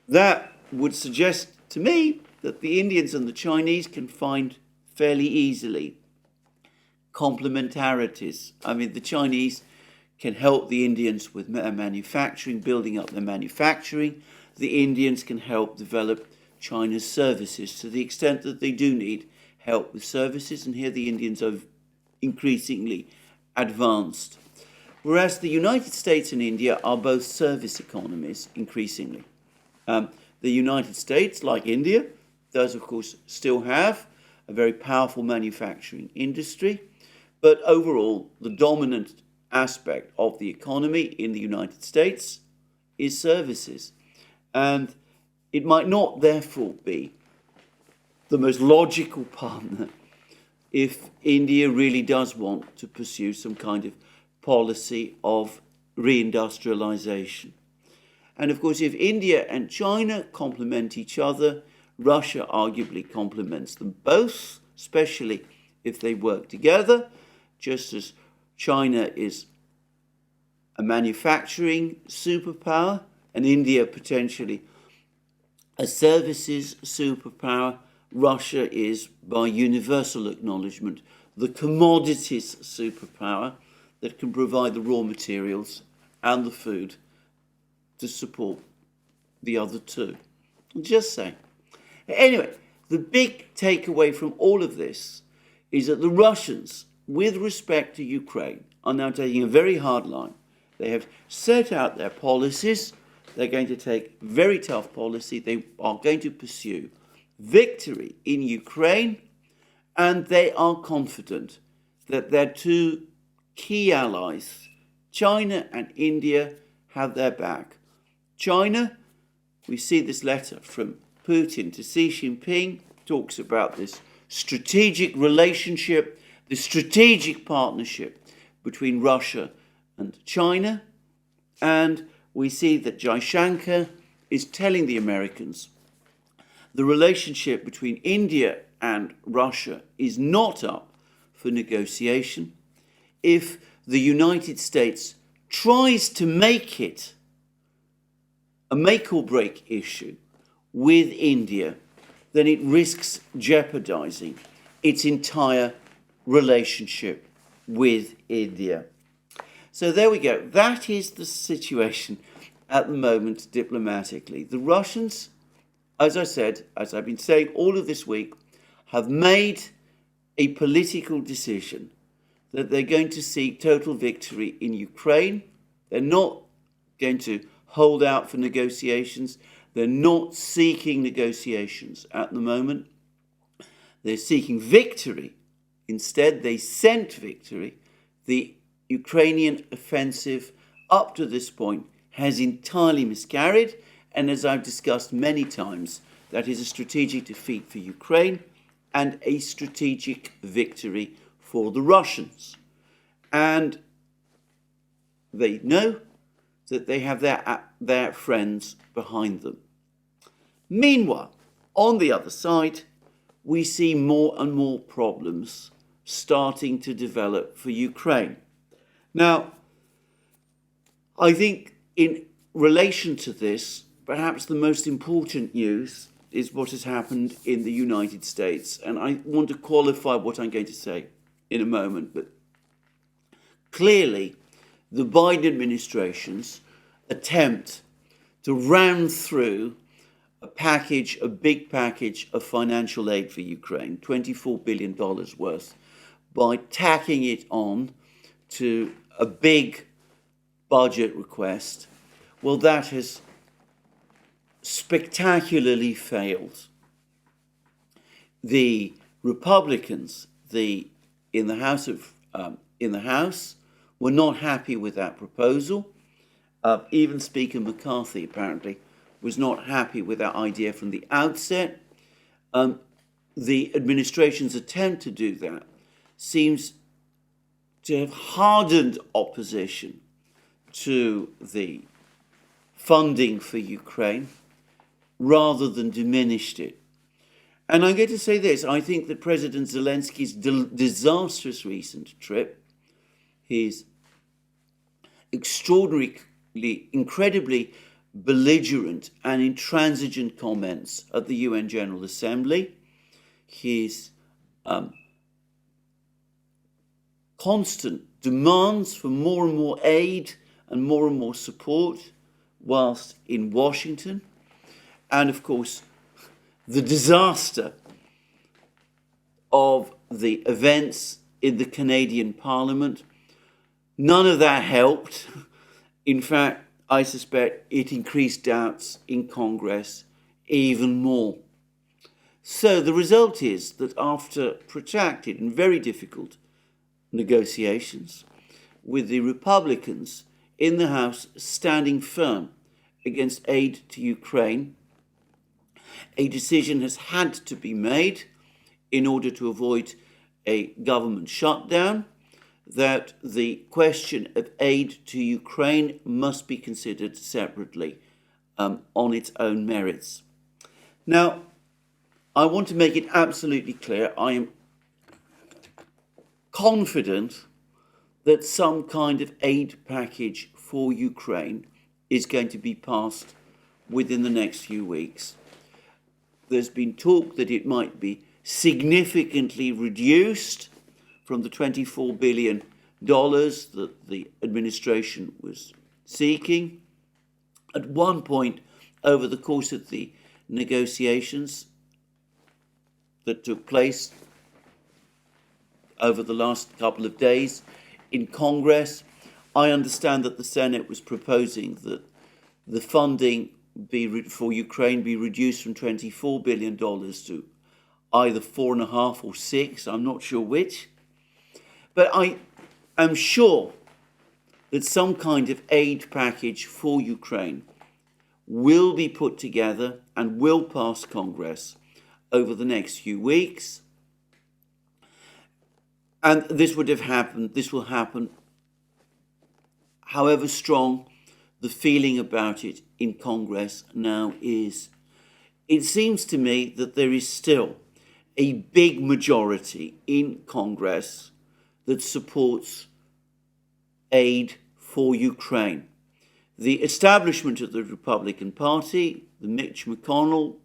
that would suggest to me that the Indians and the Chinese can find fairly easily complementarities. I mean, the Chinese can help the Indians with manufacturing, building up their manufacturing. The Indians can help develop China's services to the extent that they do need help with services, and here the Indians are increasingly advanced. Whereas the United States and India are both service economies, increasingly. The United States, like India, does of course still have a very powerful manufacturing industry, but overall the dominant aspect of the economy in the United States is services. And it might not therefore be the most logical partner if India really does want to pursue some kind of policy of reindustrialization. And of course, if India and China complement each other, Russia arguably complements them both, especially if they work together, just as China is a manufacturing superpower and India potentially a services superpower. Russia is, by universal acknowledgement, the commodities superpower that can provide the raw materials and the food to support the other two. I'm just saying. Anyway, the big takeaway from all of this is that the Russians, with respect to Ukraine, are now taking a very hard line. They have set out their policies. They're going to take very tough policy. They are going to pursue victory in Ukraine, and they are confident that their two key allies, China and India, have their back. China, we see this letter from Putin to Xi Jinping, talks about this strategic relationship, the strategic partnership between Russia and China. And we see that Jaishankar is telling the Americans the relationship between India and Russia is not up for negotiation, if the United States tries to make it a make or break issue with India, then it risks jeopardizing its entire relationship with India. So there we go. That is the situation at the moment diplomatically. The Russians, as I said, as I've been saying all of this week, have made a political decision that they're going to seek total victory in Ukraine. They're not going to hold out for negotiations. They're not seeking negotiations at the moment. They're seeking victory. Instead, they sent victory. The Ukrainian offensive up to this point has entirely miscarried. And as I've discussed many times, that is a strategic defeat for Ukraine and a strategic victory for the Russians. And they know that they have their friends behind them. Meanwhile, on the other side, we see more and more problems starting to develop for Ukraine. Now, I think in relation to this, perhaps the most important news is what has happened in the United States. And I want to qualify what I'm going to say in a moment. But clearly, the Biden administration's attempt to ram through a big package of financial aid for Ukraine, $24 billion worth, by tacking it on to a big budget request, well, that has spectacularly failed. The Republicans in the House were not happy with that proposal. Even Speaker McCarthy apparently was not happy with that idea from the outset. The administration's attempt to do that seems to have hardened opposition to the funding for Ukraine rather than diminished it. And I'm going to say this, I think that President Zelensky's disastrous recent trip, his incredibly belligerent and intransigent comments at the UN General Assembly, his constant demands for more and more aid and more support whilst in Washington, and of course the disaster of the events in the Canadian Parliament. None of that helped. In fact, I suspect it increased doubts in Congress even more. So the result is that after protracted and very difficult negotiations, with the Republicans in the House standing firm against aid to Ukraine, a decision has had to be made in order to avoid a government shutdown, that the question of aid to Ukraine must be considered separately on its own merits. Now, I want to make it absolutely clear, I am confident that some kind of aid package for Ukraine is going to be passed within the next few weeks. There's been talk that it might be significantly reduced from the $24 billion that the administration was seeking. At one point, over the course of the negotiations that took place over the last couple of days in Congress, I understand that the Senate was proposing that the funding for Ukraine be reduced from $24 billion to either 4.5 or 6, I'm not sure which. But I am sure that some kind of aid package for Ukraine will be put together and will pass Congress over the next few weeks. And this will happen, however strong the feeling about it in Congress now is. it seems to me that there is still a big majority in Congress that supports aid for Ukraine. The establishment of the Republican Party, the Mitch McConnell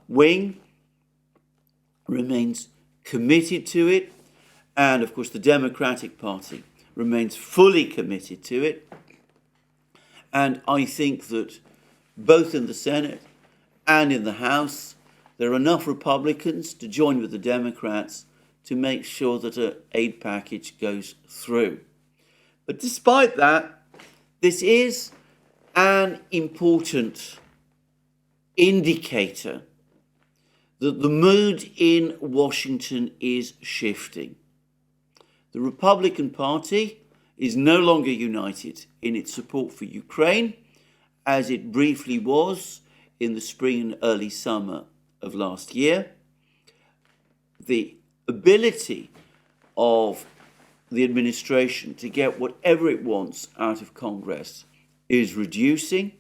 wing, remains committed to it, and of course the Democratic Party remains fully committed to it. And I think that both in the Senate and in the House, there are enough Republicans to join with the Democrats to make sure that an aid package goes through. But despite that, this is an important indicator that the mood in Washington is shifting. The Republican Party is no longer united in its support for Ukraine, as it briefly was in the spring and early summer of last year. The ability of the administration to get whatever it wants out of Congress is reducing.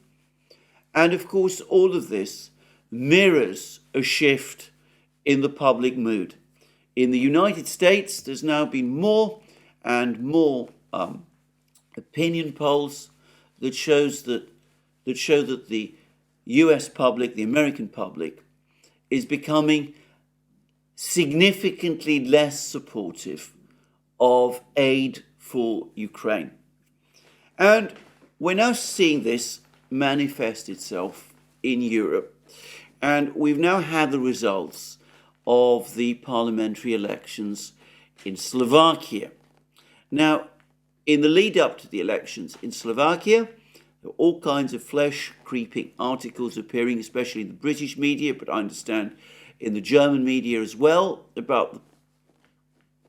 And of course, all of this mirrors a shift in the public mood. In the United States, there's now been more and more opinion polls that show that the US public, the American public, is becoming significantly less supportive of aid for Ukraine. And we're now seeing this manifest itself in Europe. And we've now had the results of the parliamentary elections in Slovakia. Now, in the lead up to the elections in Slovakia, there are all kinds of flesh-creeping articles appearing, especially in the British media, but I understand in the German media as well, about the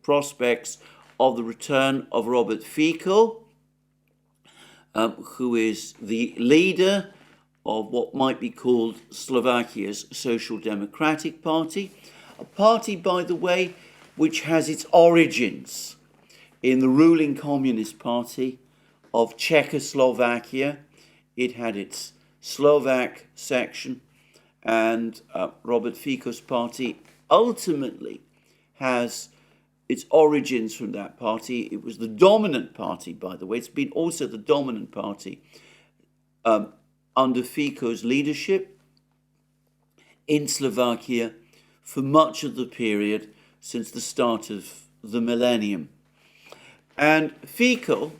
prospects of the return of Robert Fico, who is the leader of what might be called Slovakia's Social Democratic Party, a party, by the way, which has its origins in the ruling Communist Party of Czechoslovakia. It had its Slovak section, and Robert Fico's party ultimately has its origins from that party. It was the dominant party, by the way. It's been also the dominant party under Fico's leadership in Slovakia for much of the period since the start of the millennium. And Fico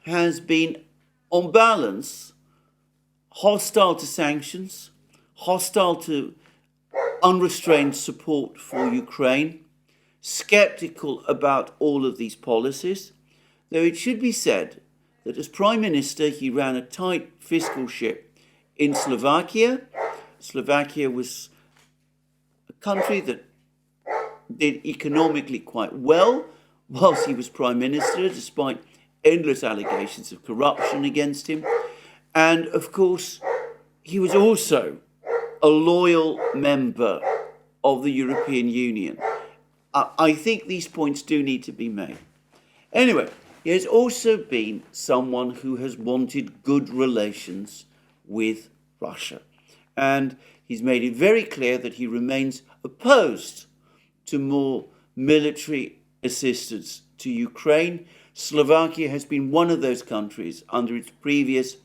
has been, on balance, hostile to sanctions, hostile to unrestrained support for Ukraine, skeptical about all of these policies, though it should be said that as Prime Minister he ran a tight fiscal ship in Slovakia. Slovakia was a country that did economically quite well whilst he was Prime Minister, despite endless allegations of corruption against him. And of course, he was also a loyal member of the European Union. I think these points do need to be made. Anyway, he has also been someone who has wanted good relations with Russia. And he's made it very clear that he remains opposed to more military assistance to Ukraine. Slovakia has been one of those countries under its previous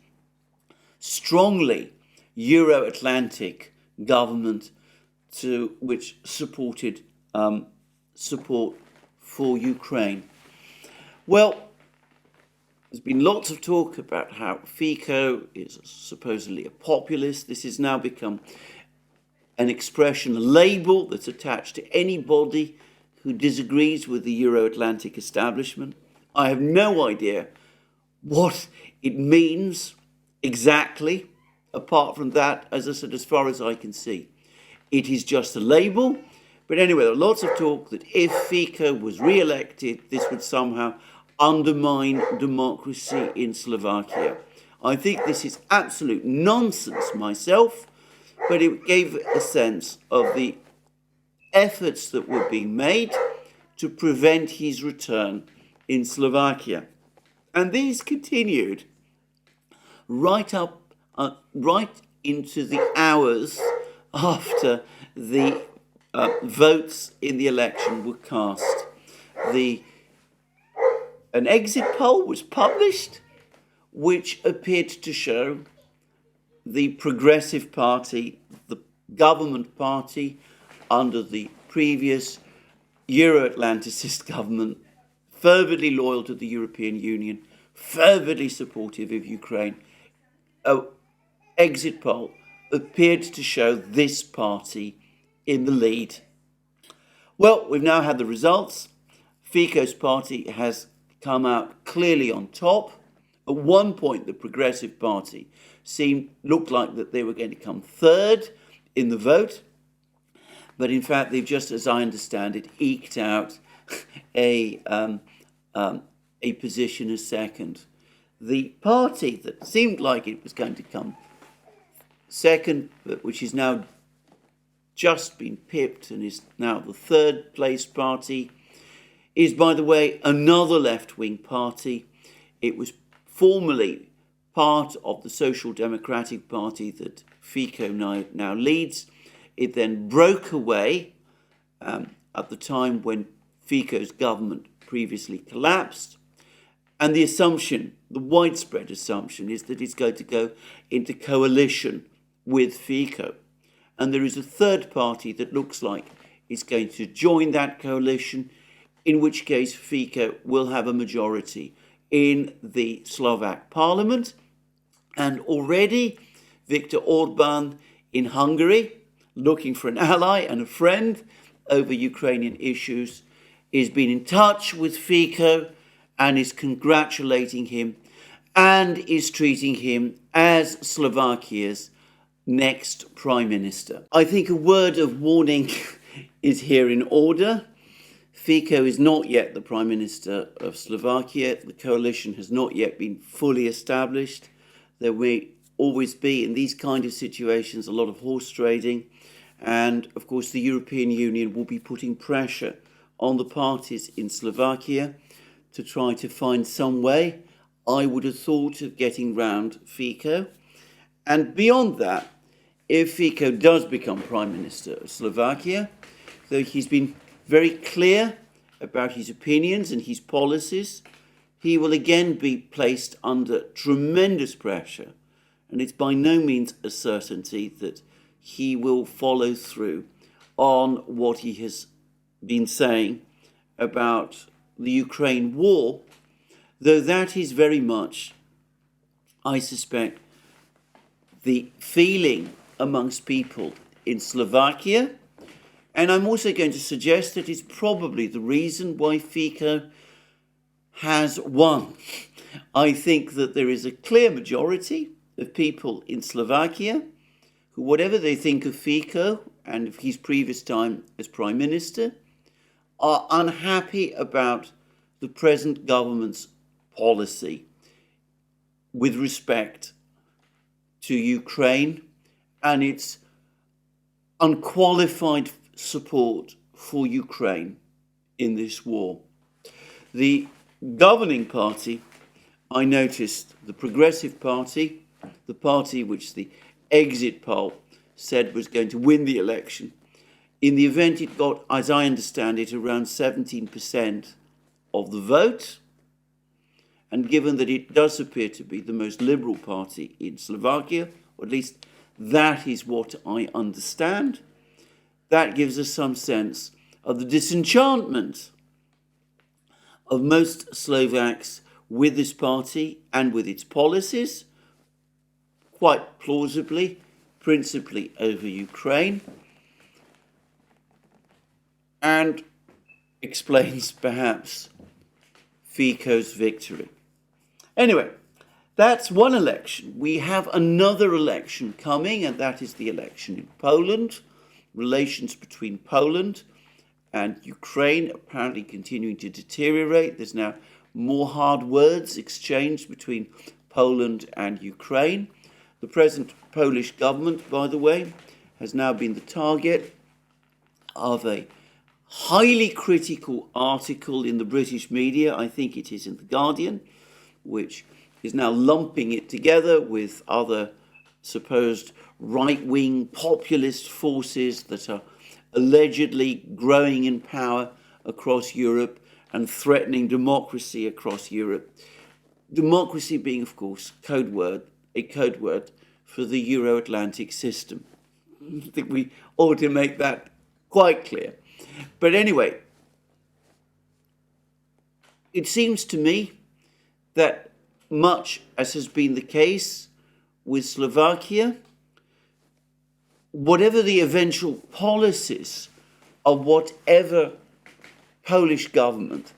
strongly Euro-Atlantic government which supported support for Ukraine. Well, there's been lots of talk about how Fico is supposedly a populist. This has now become an expression, a label that's attached to anybody who disagrees with the Euro-Atlantic establishment. I have no idea what it means exactly, apart from that, as I said, as far as I can see. It is just a label. But anyway, there are lots of talk that if Fico was re-elected, this would somehow undermine democracy in Slovakia. I think this is absolute nonsense myself, but it gave a sense of the efforts that were being made to prevent his return in Slovakia. And these continued right into the hours after the votes in the election were cast. An exit poll was published which appeared to show the Progressive Party, the government party under the previous Euro-Atlanticist government, fervently loyal to the European Union, fervently supportive of Ukraine. An exit poll appeared to show this party in the lead. Well, we've now had the results. Fico's party has come out clearly on top. At one point, the Progressive Party looked like that they were going to come third in the vote, but in fact, they've just, as I understand it, eked out a position as second. The party that seemed like it was going to come second, but which is now just been pipped and is now the third place party, is, by the way, another left-wing party. It was formerly part of the Social Democratic Party that Fico now leads. It then broke away at the time when Fico's government previously collapsed. And the assumption, the widespread assumption, is that it's going to go into coalition with Fico. And there is a third party that looks like it's going to join that coalition, in which case Fico will have a majority in the Slovak parliament. And already Viktor Orban in Hungary, looking for an ally and a friend over Ukrainian issues, is been in touch with Fico and is congratulating him and is treating him as Slovakia's next prime minister. I think a word of warning is here in order. Fico is not yet the prime minister of Slovakia. The coalition has not yet been fully established. There may always be, in these kind of situations, a lot of horse trading. And, of course, the European Union will be putting pressure on the parties in Slovakia to try to find some way, I would have thought, of getting round Fico. And beyond that, if Fico does become Prime Minister of Slovakia, though he's been very clear about his opinions and his policies, he will again be placed under tremendous pressure. And it's by no means a certainty that he will follow through on what he has been saying about the Ukraine war, though that is very much, I suspect, the feeling amongst people in Slovakia. And I'm also going to suggest that it's probably the reason why Fico has won. I think that there is a clear majority of people in Slovakia who, whatever they think of Fico and of his previous time as Prime Minister, are unhappy about the present government's policy with respect to Ukraine and its unqualified support for Ukraine in this war. The governing party, I noticed, the Progressive Party, the party which the exit poll said was going to win the election, in the event it got, as I understand it, around 17% of the vote. And given that it does appear to be the most liberal party in Slovakia, or at least that is what I understand, that gives us some sense of the disenchantment of most Slovaks with this party and with its policies, quite plausibly, principally over Ukraine, and explains perhaps Fico's victory. Anyway, that's one election. We have another election coming, and that is the election in Poland. Relations between Poland and Ukraine apparently continuing to deteriorate. There's now more hard words exchanged between Poland and Ukraine. The present Polish government, by the way, has now been the target of a highly critical article in the British media, I think it is in The Guardian, which is now lumping it together with other supposed right-wing populist forces that are allegedly growing in power across Europe and threatening democracy across Europe. Democracy being, of course, a code word for the Euro-Atlantic system. I think we ought to make that quite clear. But anyway, it seems to me that much as has been the case with Slovakia, whatever the eventual policies of whatever Polish government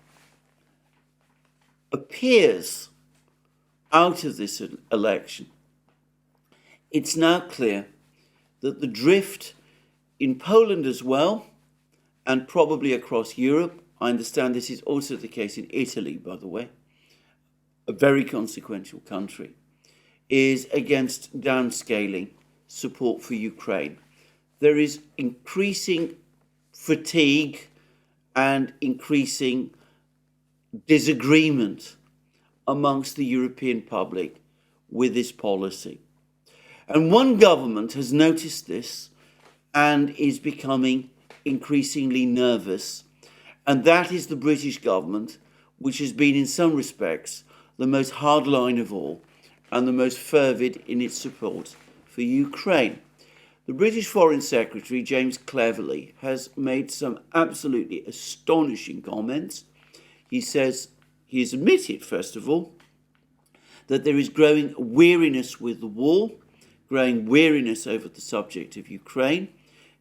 appears out of this election, it's now clear that the drift in Poland as well, and probably across Europe, I understand this is also the case in Italy, by the way, a very consequential country, is against downscaling support for Ukraine. There is increasing fatigue and increasing disagreement amongst the European public with this policy. And one government has noticed this and is becoming increasingly nervous, and that is the British government, which has been in some respects the most hardline of all and the most fervid in its support for Ukraine. The British Foreign Secretary, James Cleverly, has made some absolutely astonishing comments. He says he has admitted, first of all, that there is growing weariness with the war, growing weariness over the subject of Ukraine.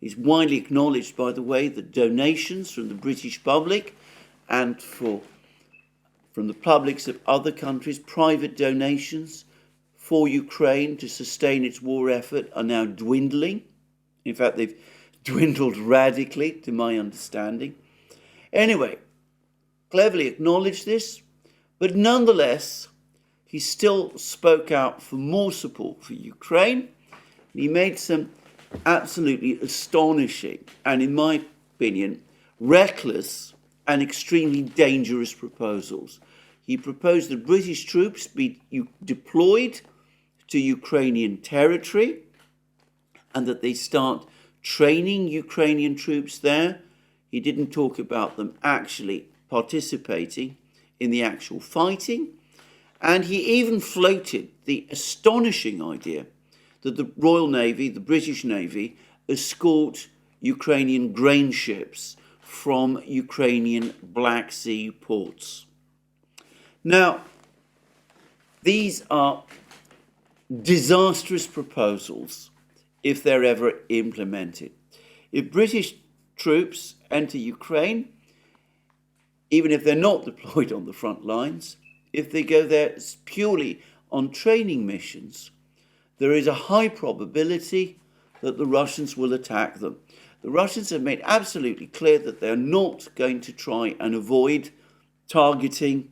It's widely acknowledged, by the way, that donations from the British public and from the publics of other countries, private donations for Ukraine to sustain its war effort are now dwindling. In fact, they've dwindled radically, to my understanding. Anyway, Cleverly acknowledged this, but nonetheless, he still spoke out for more support for Ukraine. He made some absolutely astonishing and, in my opinion, reckless and extremely dangerous proposals. He proposed that British troops be deployed to Ukrainian territory and that they start training Ukrainian troops there. He didn't talk about them actually participating in the actual fighting. And he even floated the astonishing idea that the Royal Navy, the British Navy, escort Ukrainian grain ships from Ukrainian Black Sea ports. Now, these are disastrous proposals if they're ever implemented. If British troops enter Ukraine, even if they're not deployed on the front lines, if they go there purely on training missions, there is a high probability that the Russians will attack them. The Russians have made absolutely clear that they're not going to try and avoid targeting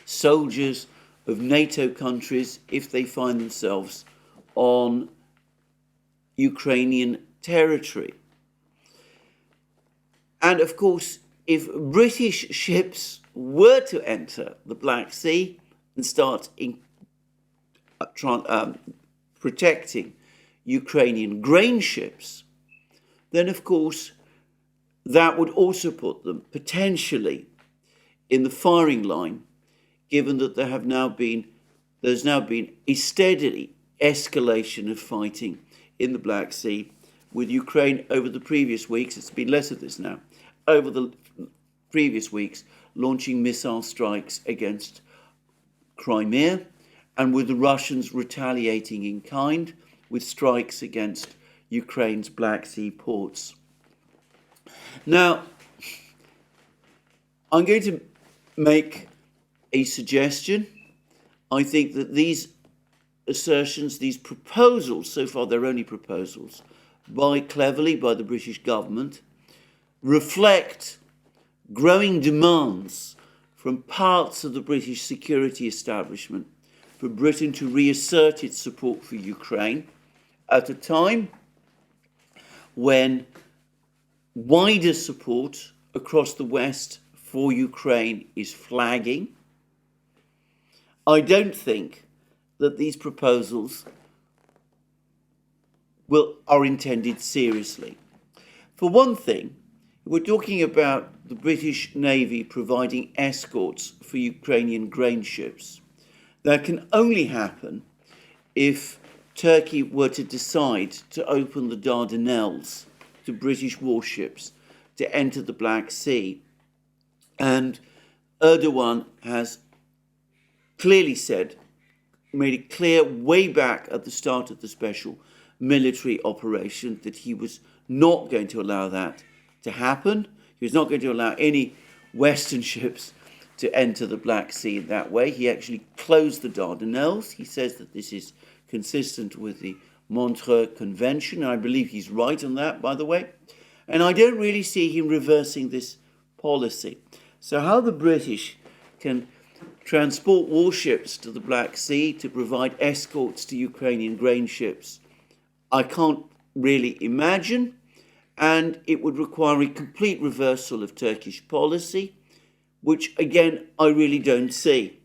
soldiers of NATO countries if they find themselves on Ukrainian territory. And of course, if British ships were to enter the Black Sea and start protecting Ukrainian grain ships, then of course that would also put them potentially in the firing line, given that there's now been a steady escalation of fighting in the Black Sea, with Ukraine over the previous weeks, it's been less of this now, over the previous weeks, launching missile strikes against Crimea, and with the Russians retaliating in kind with strikes against Ukraine's Black Sea ports. Now, I'm going to make a suggestion. I think that these assertions, these proposals, so far they're only proposals, by the British government, reflect growing demands from parts of the British security establishment for Britain to reassert its support for Ukraine at a time when wider support across the West for Ukraine is flagging. I don't think that these proposals are intended seriously. For one thing, we're talking about the British Navy providing escorts for Ukrainian grain ships. That can only happen if Turkey were to decide to open the Dardanelles to British warships to enter the Black Sea. And Erdogan has clearly said, made it clear way back at the start of the special military operation that he was not going to allow that to happen. He was not going to allow any Western ships to enter the Black Sea in that way. He actually closed the Dardanelles. He says that this is consistent with the Montreux Convention. I believe he's right on that, by the way. And I don't really see him reversing this policy. So how the British can transport warships to the Black Sea to provide escorts to Ukrainian grain ships, I can't really imagine. And it would require a complete reversal of Turkish policy, which, again, I really don't see.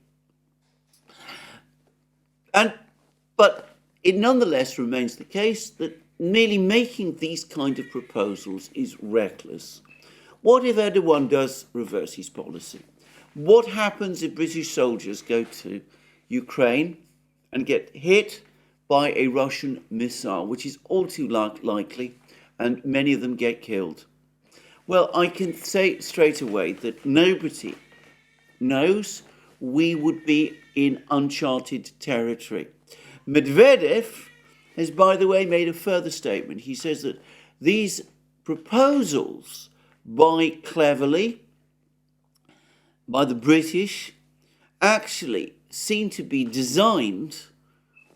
But it nonetheless remains the case that merely making these kind of proposals is reckless. What if Erdogan does reverse his policy? What happens if British soldiers go to Ukraine and get hit by a Russian missile, which is all too likely, and many of them get killed? Well, I can say straight away that nobody knows. We would be in uncharted territory. Medvedev has, by the way, made a further statement. He says that these proposals by the British actually seem to be designed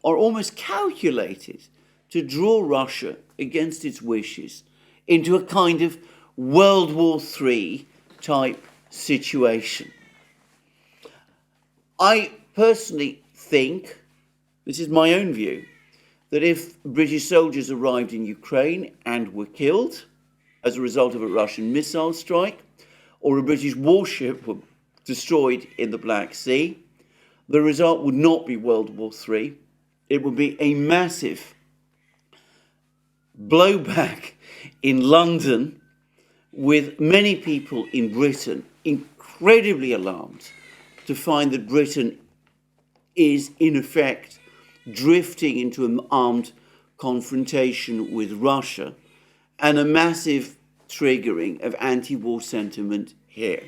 or almost calculated to draw Russia against its wishes into a kind of World War III type situation. I personally think, this is my own view, that if British soldiers arrived in Ukraine and were killed as a result of a Russian missile strike, or a British warship were destroyed in the Black Sea, the result would not be World War III. It would be a massive blowback in London, with many people in Britain incredibly alarmed to find that Britain is, in effect, drifting into an armed confrontation with Russia, and a massive triggering of anti-war sentiment here.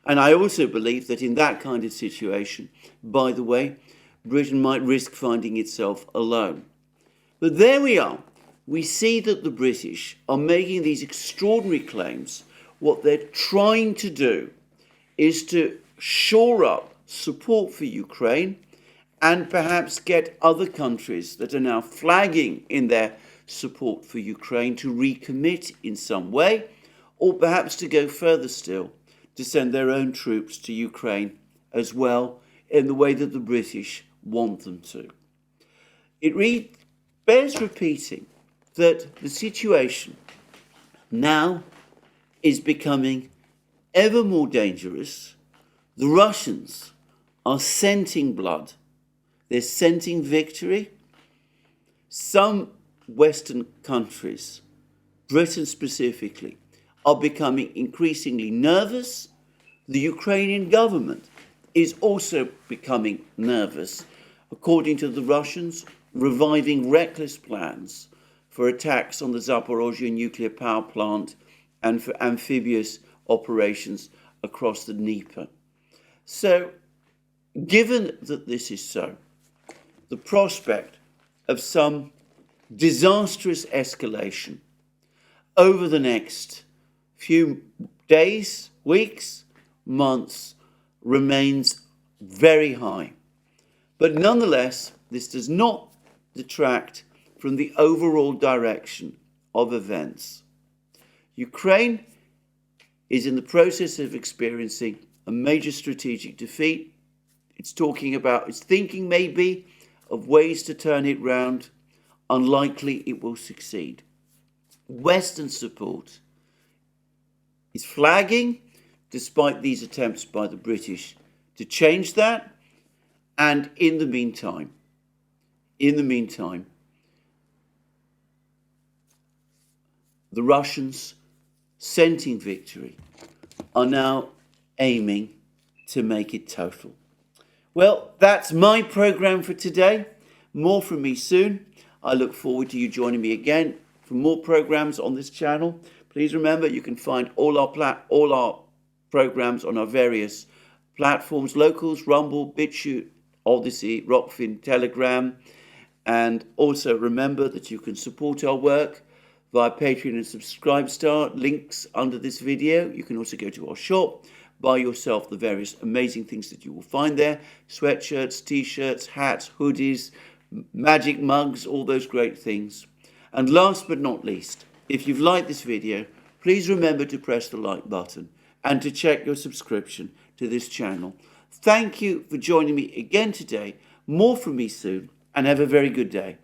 And I also believe that in that kind of situation, by the way, Britain might risk finding itself alone. But there we are. We see that the British are making these extraordinary claims. What they're trying to do is to shore up support for Ukraine and perhaps get other countries that are now flagging in their support for Ukraine to recommit in some way, or perhaps to go further still, to send their own troops to Ukraine as well, in the way that the British want them to. It bears repeating that the situation now is becoming ever more dangerous. The Russians are scenting blood. They're scenting victory. Some Western countries, Britain specifically, are becoming increasingly nervous. The Ukrainian government is also becoming nervous, according to the Russians, reviving reckless plans for attacks on the Zaporozhye nuclear power plant and for amphibious operations across the Dnieper. So, given that this is so, the prospect of some disastrous escalation over the next few days, weeks, months remains very high. But nonetheless, this does not detract from the overall direction of events. Ukraine is in the process of experiencing a major strategic defeat. It's thinking maybe of ways to turn it round. Unlikely it will succeed. Western support is flagging, despite these attempts by the British to change that. And in the meantime, the Russians, scenting victory, are now aiming to make it total. Well, that's my program for today. More from me soon. I look forward to you joining me again for more programs on this channel. Please remember, you can find all our programs on our various platforms: Locals, Rumble, BitChute, ODYSEE, Rockfin, Telegram. And also remember that you can support our work via Patreon and Subscribestar, links under this video. You can also go to our shop, buy yourself the various amazing things that you will find there: sweatshirts, t-shirts, hats, hoodies, magic mugs, all those great things. And last but not least, if you've liked this video, please remember to press the like button and to check your subscription to this channel. Thank you for joining me again today. More from me soon, and have a very good day.